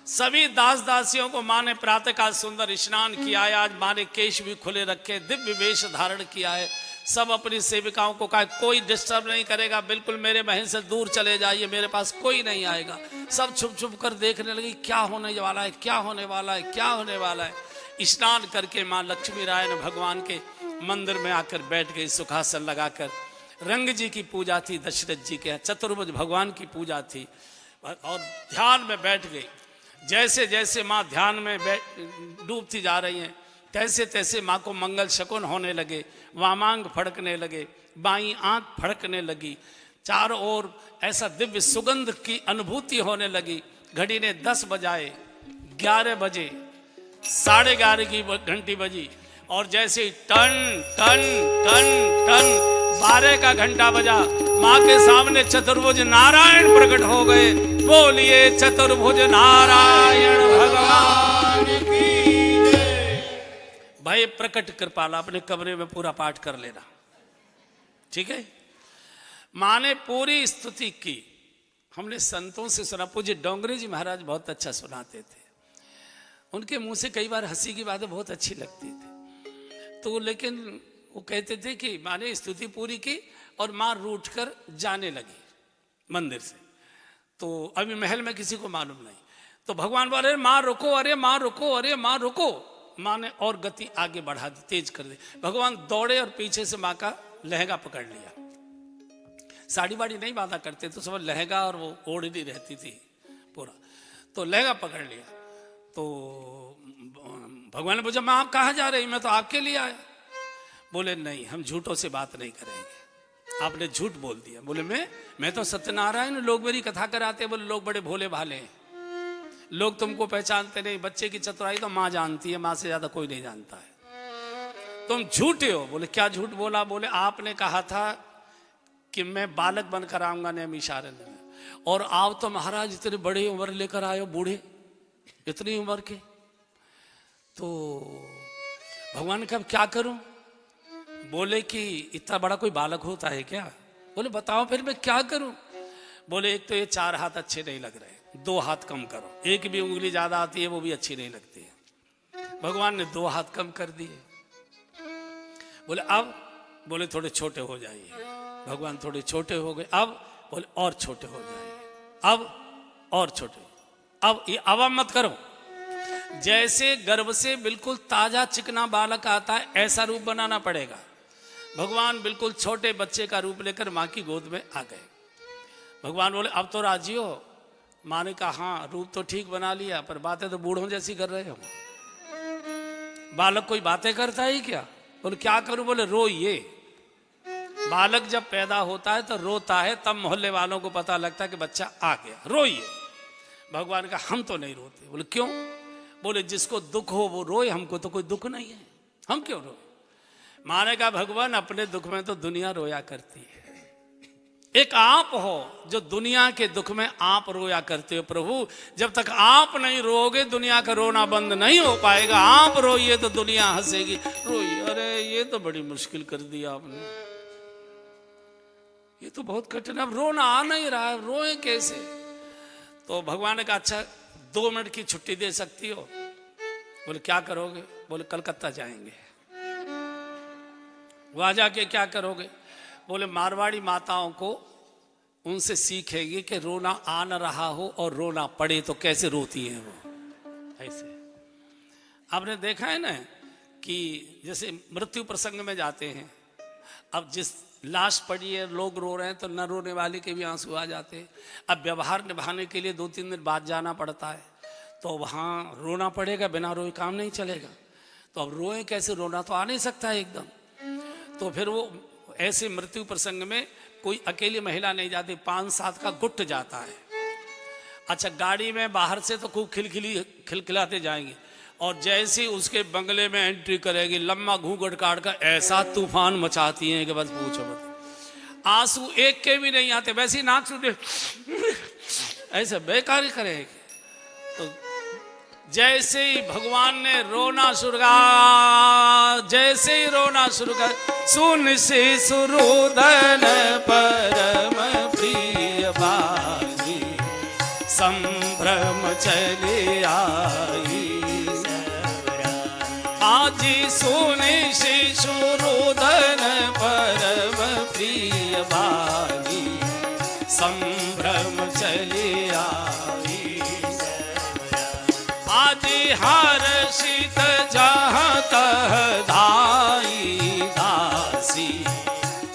सभी दास दासियों को माँ ने प्रातःकाल सुंदर स्नान किया है। आज माँ ने केश भी खुले रखे, दिव्य वेश धारण किया है। सब अपनी सेविकाओं को कहा कोई डिस्टर्ब नहीं करेगा, बिल्कुल मेरे महल से दूर चले जाइए, मेरे पास कोई नहीं आएगा। सब छुप छुप कर देखने लगी, क्या होने वाला है, क्या होने वाला है, क्या होने वाला है। स्नान करके माँ लक्ष्मी राय ने भगवान के मंदिर में आकर बैठ गई, सुखासन लगाकर। रंग जी की पूजा थी, दशरथ जी के, चतुर्भुज भगवान की पूजा थी, और ध्यान में बैठ गई। जैसे जैसे माँ ध्यान में डूबती जा रही हैं, तैसे तैसे माँ को मंगल शकुन होने लगे। वामांग फड़कने लगे, बाईं आंख फड़कने लगी, चारों ओर ऐसा दिव्य सुगंध की अनुभूति होने लगी। घड़ी ने 10 बजाए, 11 बजे, 11:30 की घंटी बजी, और जैसे ही टन टन टन टन 12 का घंटा बजा, माँ के सामने चतुर्भुज नारायण प्रकट हो गए। बोलिए चतुर्भुज नारायण भगवान की जय। भाई प्रकट कृपाला, अपने कमरे में पूरा पाठ कर लेना, ठीक है। माँ ने पूरी स्तुति की। हमने संतों से सुना, पूज्य डोंगरे जी महाराज बहुत अच्छा सुनाते थे, उनके मुंह से कई बार हंसी की बातें बहुत अच्छी लगती थी। तो लेकिन वो कहते थे कि माँ ने स्तुति पूरी की और माँ रूठ कर जाने लगी मंदिर से। तो अभी महल में किसी को मालूम नहीं, तो भगवान बोले माँ रुको, अरे माँ रुको, अरे माँ रुको। माँ ने और गति आगे बढ़ा दी, तेज कर दी। भगवान दौड़े और पीछे से माँ का लहंगा पकड़ लिया। साड़ी वाड़ी नहीं बांधा करते, तो सब लहंगा और वो ओढ़नी रहती थी पूरा, तो लहंगा पकड़ लिया। तो भगवान ने पूछा माँ आप कहाँ जा रही? मैं तो आपके लिए आया। बोले नहीं, हम झूठों से बात नहीं करेंगे, आपने झूठ बोल दिया। बोले मैं तो सत्यनारायण, लोग मेरी कथा कराते। बोले लोग बड़े भोले भाले हैं, लोग तुमको पहचानते नहीं। बच्चे की चतुराई तो माँ जानती है, माँ से ज्यादा कोई नहीं जानता है, तुम झूठे हो। बोले क्या झूठ बोला? बोले आपने कहा था कि मैं बालक बनकर आऊंगा नैमिषारण्य में, और आप तो महाराज इतने बड़े उम्र लेकर आए हो, बूढ़े इतनी उम्र के। तो भगवान कब क्या करूं? बोले कि इतना बड़ा कोई बालक होता है क्या? बोले बताओ फिर मैं क्या करूं? बोले एक तो ये 4 हाथ अच्छे नहीं लग रहे, 2 हाथ कम करो, एक भी उंगली ज्यादा आती है वो भी अच्छी नहीं लगती है। भगवान ने 2 हाथ कम कर दिए। बोले अब? बोले थोड़े छोटे हो जाइए। भगवान थोड़े छोटे हो गए। अब? बोले और छोटे हो जाइए। अब और छोटे। अब ये अब मत करो। जैसे गर्भ से बिल्कुल ताजा चिकना बालक आता है ऐसा रूप बनाना पड़ेगा। भगवान बिल्कुल छोटे बच्चे का रूप लेकर माँ की गोद में आ गए। भगवान बोले अब तो राजी हो? माँ ने कहा हाँ, रूप तो ठीक बना लिया पर बातें तो बूढ़ों जैसी कर रहे हो। बालक कोई बातें करता है क्या? बोले क्या करूं? बोले रोइए। बालक जब पैदा होता है तो रोता है, तब मोहल्ले वालों को पता लगता है कि बच्चा आ गया, रोइए। भगवान का हम तो नहीं रोते। बोले क्यों? बोले जिसको दुख हो वो रोए, हमको तो कोई दुख नहीं है, हम क्यों रोए? माने का भगवान अपने दुख में तो दुनिया रोया करती है। एक आप हो जो दुनिया के दुख में आप रोया करते हो। प्रभु जब तक आप नहीं रोओगे दुनिया का रोना बंद नहीं हो पाएगा। आप रोइए तो दुनिया हंसेगी। रोइए। अरे ये तो बड़ी मुश्किल कर दिया आपने, ये तो बहुत कठिन। अब रोना आ नहीं रहा है, रोए कैसे? तो भगवान ने कहा अच्छा 2 मिनट की छुट्टी दे सकती हो? बोले क्या करोगे? बोले कलकत्ता जाएंगे। वहां जाके क्या करोगे? बोले मारवाड़ी माताओं को उनसे सीखेगी कि रोना आ न रहा हो और रोना पड़े तो कैसे रोती हैं वो। ऐसे आपने देखा है ना कि जैसे मृत्यु प्रसंग में जाते हैं, अब जिस लाश पड़ी है लोग रो रहे हैं तो न रोने वाले के भी आंसू आ जाते हैं। अब व्यवहार निभाने के लिए 2-3 दिन बाद जाना पड़ता है तो वहाँ रोना पड़ेगा, बिना रोए काम नहीं चलेगा। तो अब रोए कैसे? रोना तो आ नहीं सकता है एकदम। तो फिर वो ऐसे मृत्यु प्रसंग में कोई अकेली महिला नहीं जाती, 5-7 का गुट जाता है। अच्छा गाड़ी में बाहर से तो खूब खिलखिलाते जाएंगे और जैसे उसके बंगले में एंट्री करेगी लम्बा घूंघट काट कर ऐसा तूफान मचाती हैं कि बस पूछो मत। आंसू एक के भी नहीं आते, वैसे ही नाक से ऐसे बेकार ही करेगी। तो जैसे ही भगवान ने रोना शुरू किया, जैसे ही रोना शुरू कर सुन से सुरुदन परम प्रिय बानी संभ्रम चले आई। आज सुन से सुरुदन परम प्रिय बानी संभ्रम चले आई। आज हर्षित जहाँ तह धाई दासी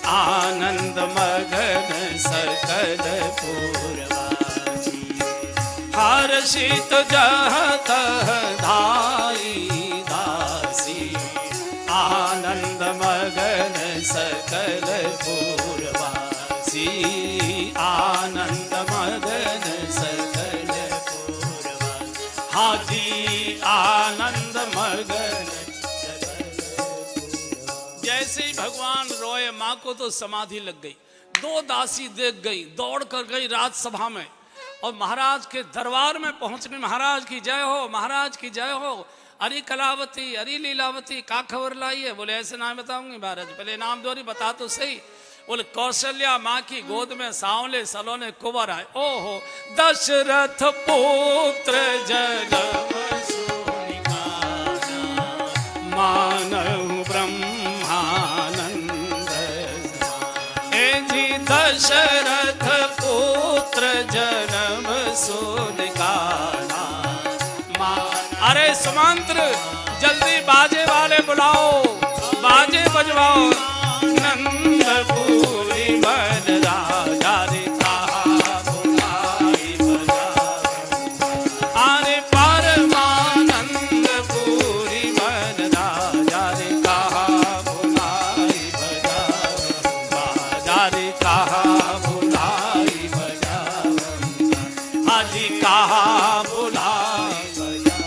आनंद मगन सकल पूर्वासी। हर्षित जहाँ तह धाई दासी आनंद मगन सकल पूर्वासी। आनंद मगन सकल हाजी आनंद मगन। जैसे ही भगवान रोए माँ को तो समाधि लग गई। 2 दासी देख गई, दौड़ कर गई राजसभा में और महाराज के दरबार में पहुंच गई। महाराज की जय हो, महाराज की जय हो। अरे कलावती, अरे लीलावती, का खबर लाई है? बोले ऐसे नाम बताऊंगी महाराज, पहले नाम दोरी बता तो सही। बोले कौशल्या माँ की गोद में सांवले सलोने कुंवर आए। ओहो दशरथ पुत्र जगम सुनिकाना मानव ब्रह्मानंद। ए जी दशरथ पुत्र जन्म सुनिकाना। अरे सुमंत्र जल्दी बाजे वाले बुलाओ, बाजे बजवाओ। नंदपुरी वन राजा रे कहा बुलाई बजा। अरे परमानंदपुरी वन राजा रे कहा बुलाई बजा। राजा रे कहा बुलाई बजा। हाजी कहा बुलाई बजा।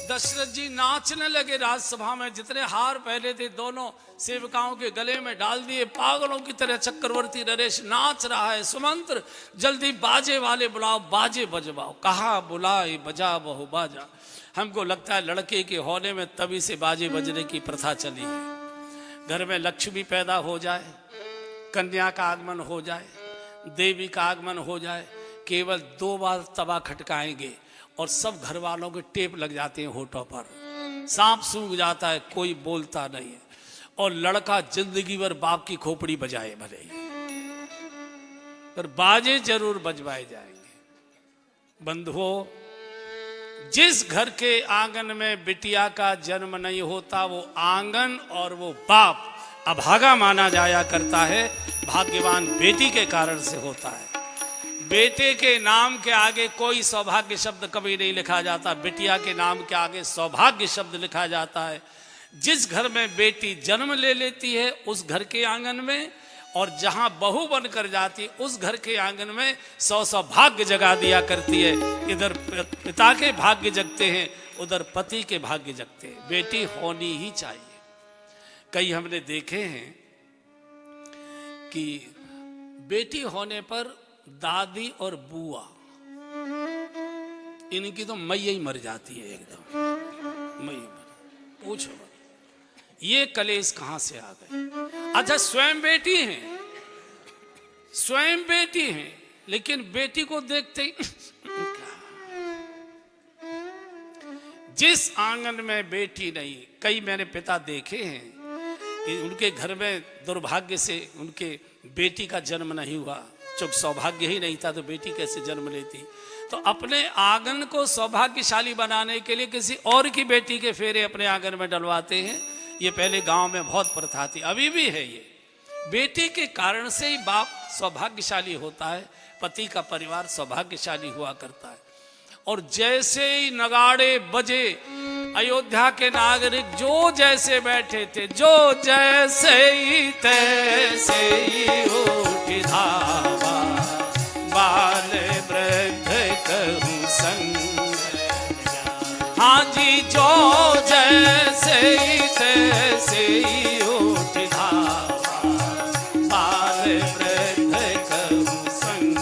दशरथ दशरथ जी नाचने लगे राजसभा में, जितने हार पहले थे दोनों सेवकाओं के गले में डाल दिए, पागलों की तरह चक्रवर्ती नरेश नाच रहा है। सुमंत्र जल्दी बाजे वाले बुलाओ, बाजे बजवाओ। कहा बुलाए बजा बहु बाजा। हमको लगता है लड़के के होने में तभी से बाजे बजने की प्रथा चली है। घर में लक्ष्मी पैदा हो जाए, कन्या का आगमन हो जाए, देवी का आगमन हो जाए, केवल 2 बार तबा खटकाएंगे और सब घर वालों के टेप लग जाते हैं होठों पर, सांप सूख जाता है, कोई बोलता नहीं है। और लड़का जिंदगी भर बाप की खोपड़ी बजाए भले ही, पर बाजे जरूर बजवाए जाएंगे। बंधुओं, जिस घर के आंगन में बिटिया का जन्म नहीं होता वो आंगन और वो बाप अभागा माना जाया करता है। भाग्यवान बेटी के कारण से होता है। बेटे के नाम के आगे कोई सौभाग्य शब्द कभी नहीं लिखा जाता, बिटिया के नाम के आगे सौभाग्य शब्द लिखा जाता है। जिस घर में बेटी जन्म ले लेती है उस घर के आंगन में, और जहां बहू बनकर जाती उस घर के आंगन में 100 भाग्य जगा दिया करती है। इधर पिता के भाग्य जगते हैं, उधर पति के भाग्य जगते हैं। बेटी होनी ही चाहिए। कई हमने देखे हैं कि बेटी होने पर दादी और बुआ इनकी तो मैया ही मर जाती है, एकदम मैया मर। पूछो ये कलेश कहां से आ गए? अच्छा, स्वयं बेटी हैं, स्वयं बेटी हैं, लेकिन बेटी को देखते ही जिस आंगन में बेटी नहीं, कई मैंने पिता देखे हैं कि उनके घर में दुर्भाग्य से उनके बेटी का जन्म नहीं हुआ। चूंकि सौभाग्य ही नहीं था तो बेटी कैसे जन्म लेती? तो अपने आंगन को सौभाग्यशाली बनाने के लिए किसी और की बेटी के फेरे अपने आंगन में डलवाते हैं। ये पहले गांव में बहुत प्रथा थी, अभी भी है। ये बेटी के कारण से ही बाप सौभाग्यशाली होता है, पति का परिवार सौभाग्यशाली हुआ करता है। और जैसे ही नगाड़े बजे, अयोध्या के नागरिक जो जैसे बैठे थे, जो जैसे ही तैसे ही उठ धावा, बाल वृद्ध कहूँ संग। हाँ जी, जो जैसे ही तैसे ही उठ धावा, बाल वृद्ध कहूँ संग।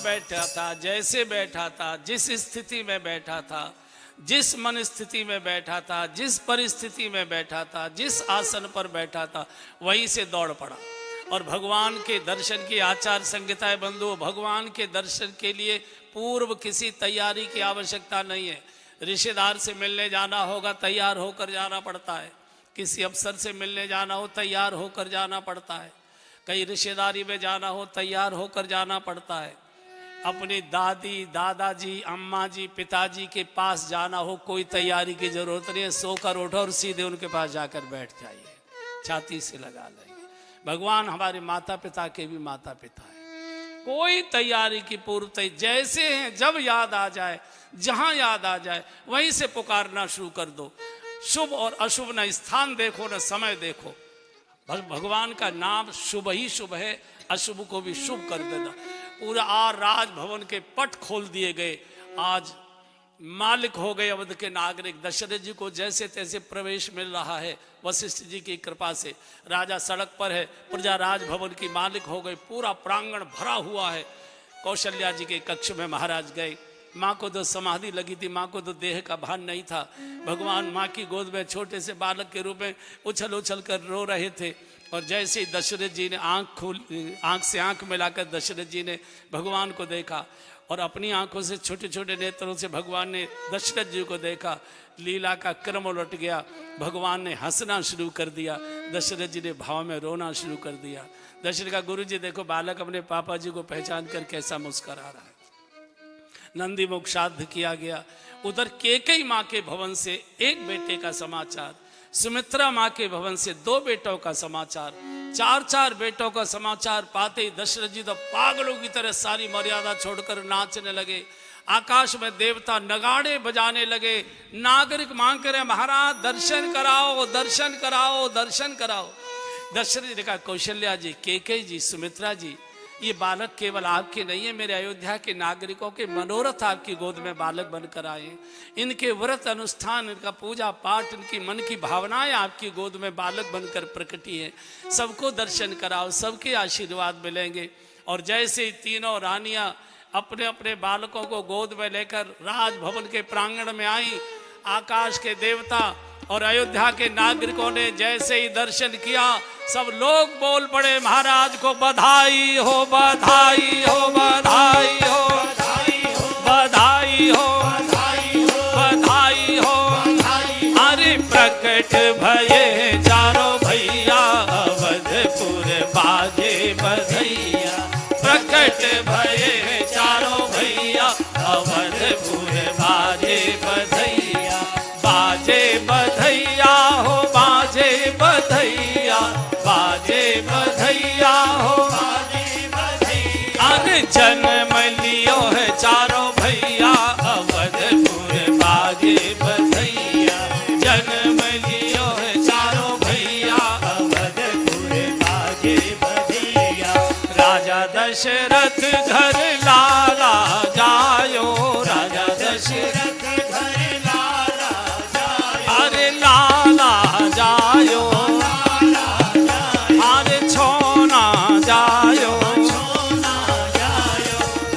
बैठा था, जैसे बैठा था, जिस स्थिति में बैठा था, जिस मन स्थिति में बैठा था, जिस परिस्थिति में बैठा था, जिस आसन पर बैठा था, वहीं से दौड़ पड़ा। और भगवान के दर्शन की आचार संहिता है बंधु। भगवान के दर्शन के लिए पूर्व किसी तैयारी की आवश्यकता नहीं है। रिश्तेदार से मिलने जाना होगा, तैयार होकर जाना पड़ता है। किसी अफसर से मिलने जाना हो, तैयार होकर जाना पड़ता है। कहीं रिश्तेदारी में जाना हो, तैयार होकर जाना पड़ता है। अपनी दादी, दादाजी, अम्मा जी, पिताजी के पास जाना हो, कोई तैयारी की जरूरत नहीं है। सोकर उठो और सीधे उनके पास जाकर बैठ जाइए, छाती से लगा लेंगे। भगवान हमारे माता पिता के भी माता पिता है। कोई तैयारी की पूर्व जैसे हैं, जब याद आ जाए, जहां याद आ जाए वहीं से पुकारना शुरू कर दो। शुभ और अशुभ न स्थान देखो न समय देखो। भगवान का नाम शुभ ही शुभ है, अशुभ को भी शुभ कर देना। पूरा राजभवन के पट खोल दिए गए। आज मालिक हो गए अवध के नागरिक। दशरथ जी को जैसे तैसे प्रवेश मिल रहा है वशिष्ठ जी की कृपा से। राजा सड़क पर है, प्रजा राजभवन की मालिक हो गए। पूरा प्रांगण भरा हुआ है। कौशल्या जी के कक्ष में महाराज गए। माँ को तो समाधि लगी थी, माँ को तो देह का भान नहीं था। भगवान माँ की गोद में छोटे से बालक के रूप में उछल उछल कर रो रहे थे। और जैसे ही दशरथ जी ने आंख से आंख मिलाकर दशरथ जी ने भगवान को देखा और अपनी आंखों से छोटे छोटे नेत्रों से भगवान ने दशरथ जी को देखा। लीला का क्रम उलट गया। भगवान ने हंसना शुरू कर दिया, दशरथ जी ने भाव में रोना शुरू कर दिया। दशरथ का गुरु जी देखो बालक अपने पापा जी को पहचान कर कैसा मुस्कुरा रहा है। नंदी मुख श्राद्ध किया गया। उधर केकई माँ के भवन से एक बेटे का समाचार, सुमित्रा माँ के भवन से 2 बेटों का समाचार, 4 बेटों का समाचार पाते ही दशरथ जी तो पागलों की तरह सारी मर्यादा छोड़कर नाचने लगे। आकाश में देवता नगाड़े बजाने लगे। नागरिक मांग करे, महाराज दर्शन कराओ, दर्शन कराओ, दर्शन कराओ। दशरथ जी ने कहा, कौशल्या जी, कैकेयी जी, सुमित्रा जी, ये बालक केवल आपके नहीं है, मेरे अयोध्या के नागरिकों के मनोरथ आपकी गोद में बालक बनकर आए। इनके व्रत अनुष्ठान, इनका पूजा पाठ, इनकी मन की भावनाएं आपकी गोद में बालक बनकर प्रकटी है। सबको दर्शन कराओ, सबके आशीर्वाद मिलेंगे। और जैसे ही तीनों रानियां अपने अपने बालकों को गोद में लेकर राजभवन के प्रांगण में आई, आकाश के देवता और अयोध्या के नागरिकों ने जैसे ही दर्शन किया, सब लोग बोल पड़े, महाराज को बधाई हो, बधाई हो, बधाई हो, बधाई हो, बधाई हो। अरे प्रकट भये चारों भैया, अवधपुर बाजे बधैया। प्रकट भये चारों भैया, अवधपुर बाजे बधैया। बाजे बधैया हो, बाजे बधैया, बाजे बधैया हो, बाजे बधैया। अरे जन्म लियो है चारों भैया, अवधपुर बाजे बधैया। जन्म लियो है चारों भैया, अवधपुर बाजे बधैया। राजा दशरथ घर लाला जायो, राजा दशरथ घर लाला जायो। अरे लाला जायो, अरे छोना जायो,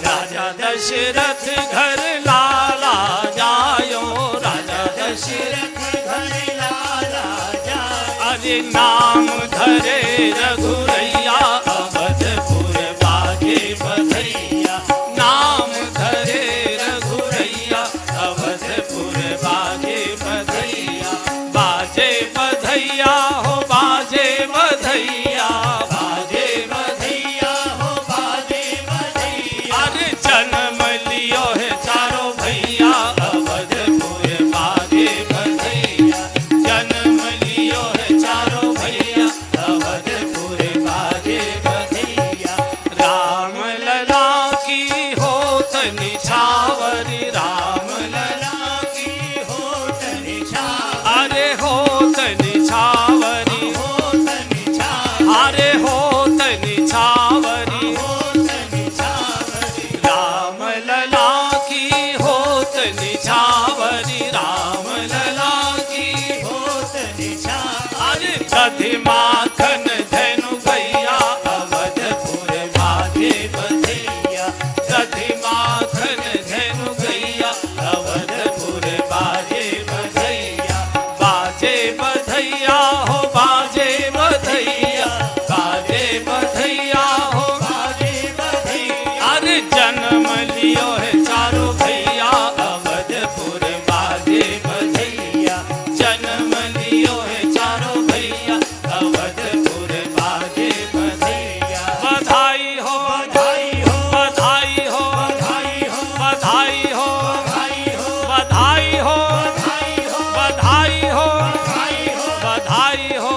राजा दशरथ घर लाला जायो, राजा दशरथ घर लाला जायो। अरे नाम धरे रघुरैया, अवधपुर बाजे बधैया। नाम धरे रघुरैया, अवधपुर बाजे बधैया। बाजे बधैया हो, बाजे बधैया, बाजे बधैया हो, बाजे बधैया। अरे जन्म लियो है चारों भैया, अवधपुर बाजे बधैया। जन्म लियो है चारों भैया, अवधपुर बाजे बधैया। राम लला की होत निछावरी, राम लला की होत निछावरी। अरे होत निछावरी, होत निछावरी। अरे होत निछावरी, होत निछावरी। राम लला की होत निछावरी, राम लला की होत निछावरी। अरे दधि माखन धनु भैया, अवधपुर बाजे बधैया। दधि माखन धनु भैया, अवधपुर बाजे बधैया। बाजे बधैया हो, बाजे बधैया, बाजे बधैया हो, बाजे बधैया। अरे जन्म लियो है चारों भैया, अवधपुर बाजे बधैया। जन्म लियो है चारों भैया, अवधपुर बाजे बधैया। बधाई हो, बधाई हो, बधाई हो, बधाई हो, बधाई हो, बधाई हो, बधाई हो, बधाई हो, बधाई हो।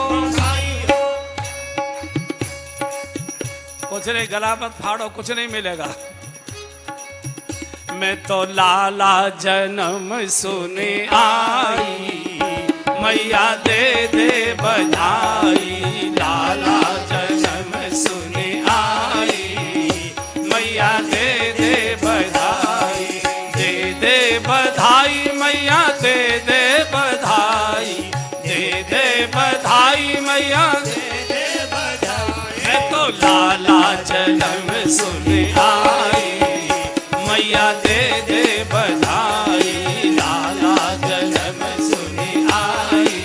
कुछ नहीं, गला मत फाड़ो, कुछ नहीं मिलेगा। मैं तो लाला जन्म सुने आई, मैया दे दे बधाई। लाला जन्म सुने आई, मैया दे दे बधाई। दे दे बधाई मैया, दे दे बधाई। दे दे बधाई मैया, दे दे बधाई। मैं तो लाला जन्म सुने आई, मैया दे दे बधाई। लाला जन्म सुने आई,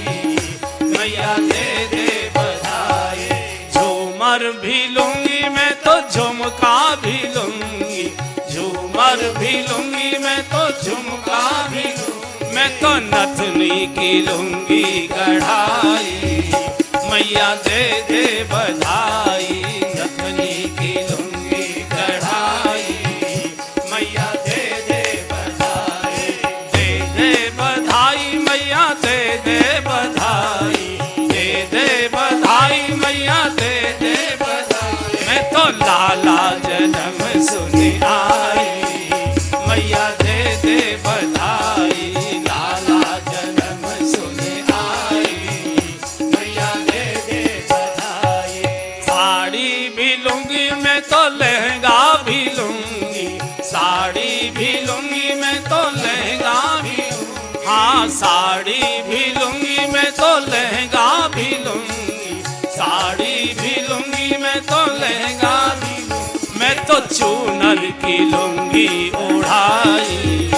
मैया दे दे बधाई। झूमर भी लूंगी मैं तो झुमका भी लूंगी, झूमर भी लूंगी मैं तो झुमका भी लूंगी। मैं तो नथनी की लूंगी कढ़ाई, मैया दे दे बधाई। नथनी की लूंगी कढ़ाई, मैया दे दे बधाई। दे दे बधाई मैया, दे दे बधाई। दे दे बधाई मैया, दे दे बधाई। मैं तो लाला जन्म सुने आई, मैया चूनर की लुंगी ओढ़ाई,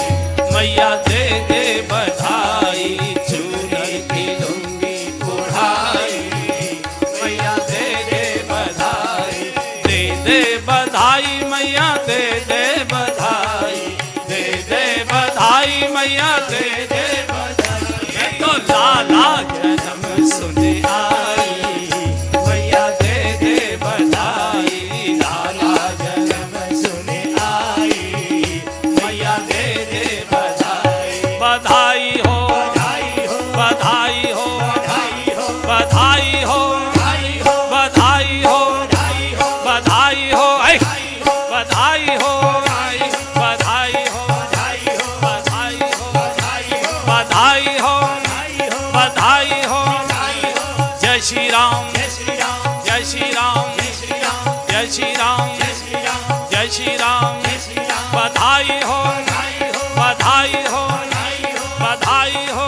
मैया दे दे बधाई। चूनर की लुंगी ओढ़ाई, मैया दे दे बधाई। दे बधाई मैया दे दे बधाई, दे दे बधाई मैया दे दे बधाई। मैं तो लाला जन्म सुन आई, मैया दे दे बधाई। लाला जन्म सुन आई, मैया दे दे बधाई। बधाई हो बधाई हो बधाई हो बधाई हो बधाई हो ऐ बधाई हो बधाई हो बधाई हो बधाई हो बधाई हो। जय श्री राम जय श्री राम जय श्री राम जय श्री राम जय श्री राम। बधाई हो बधाई हो बधाई हो।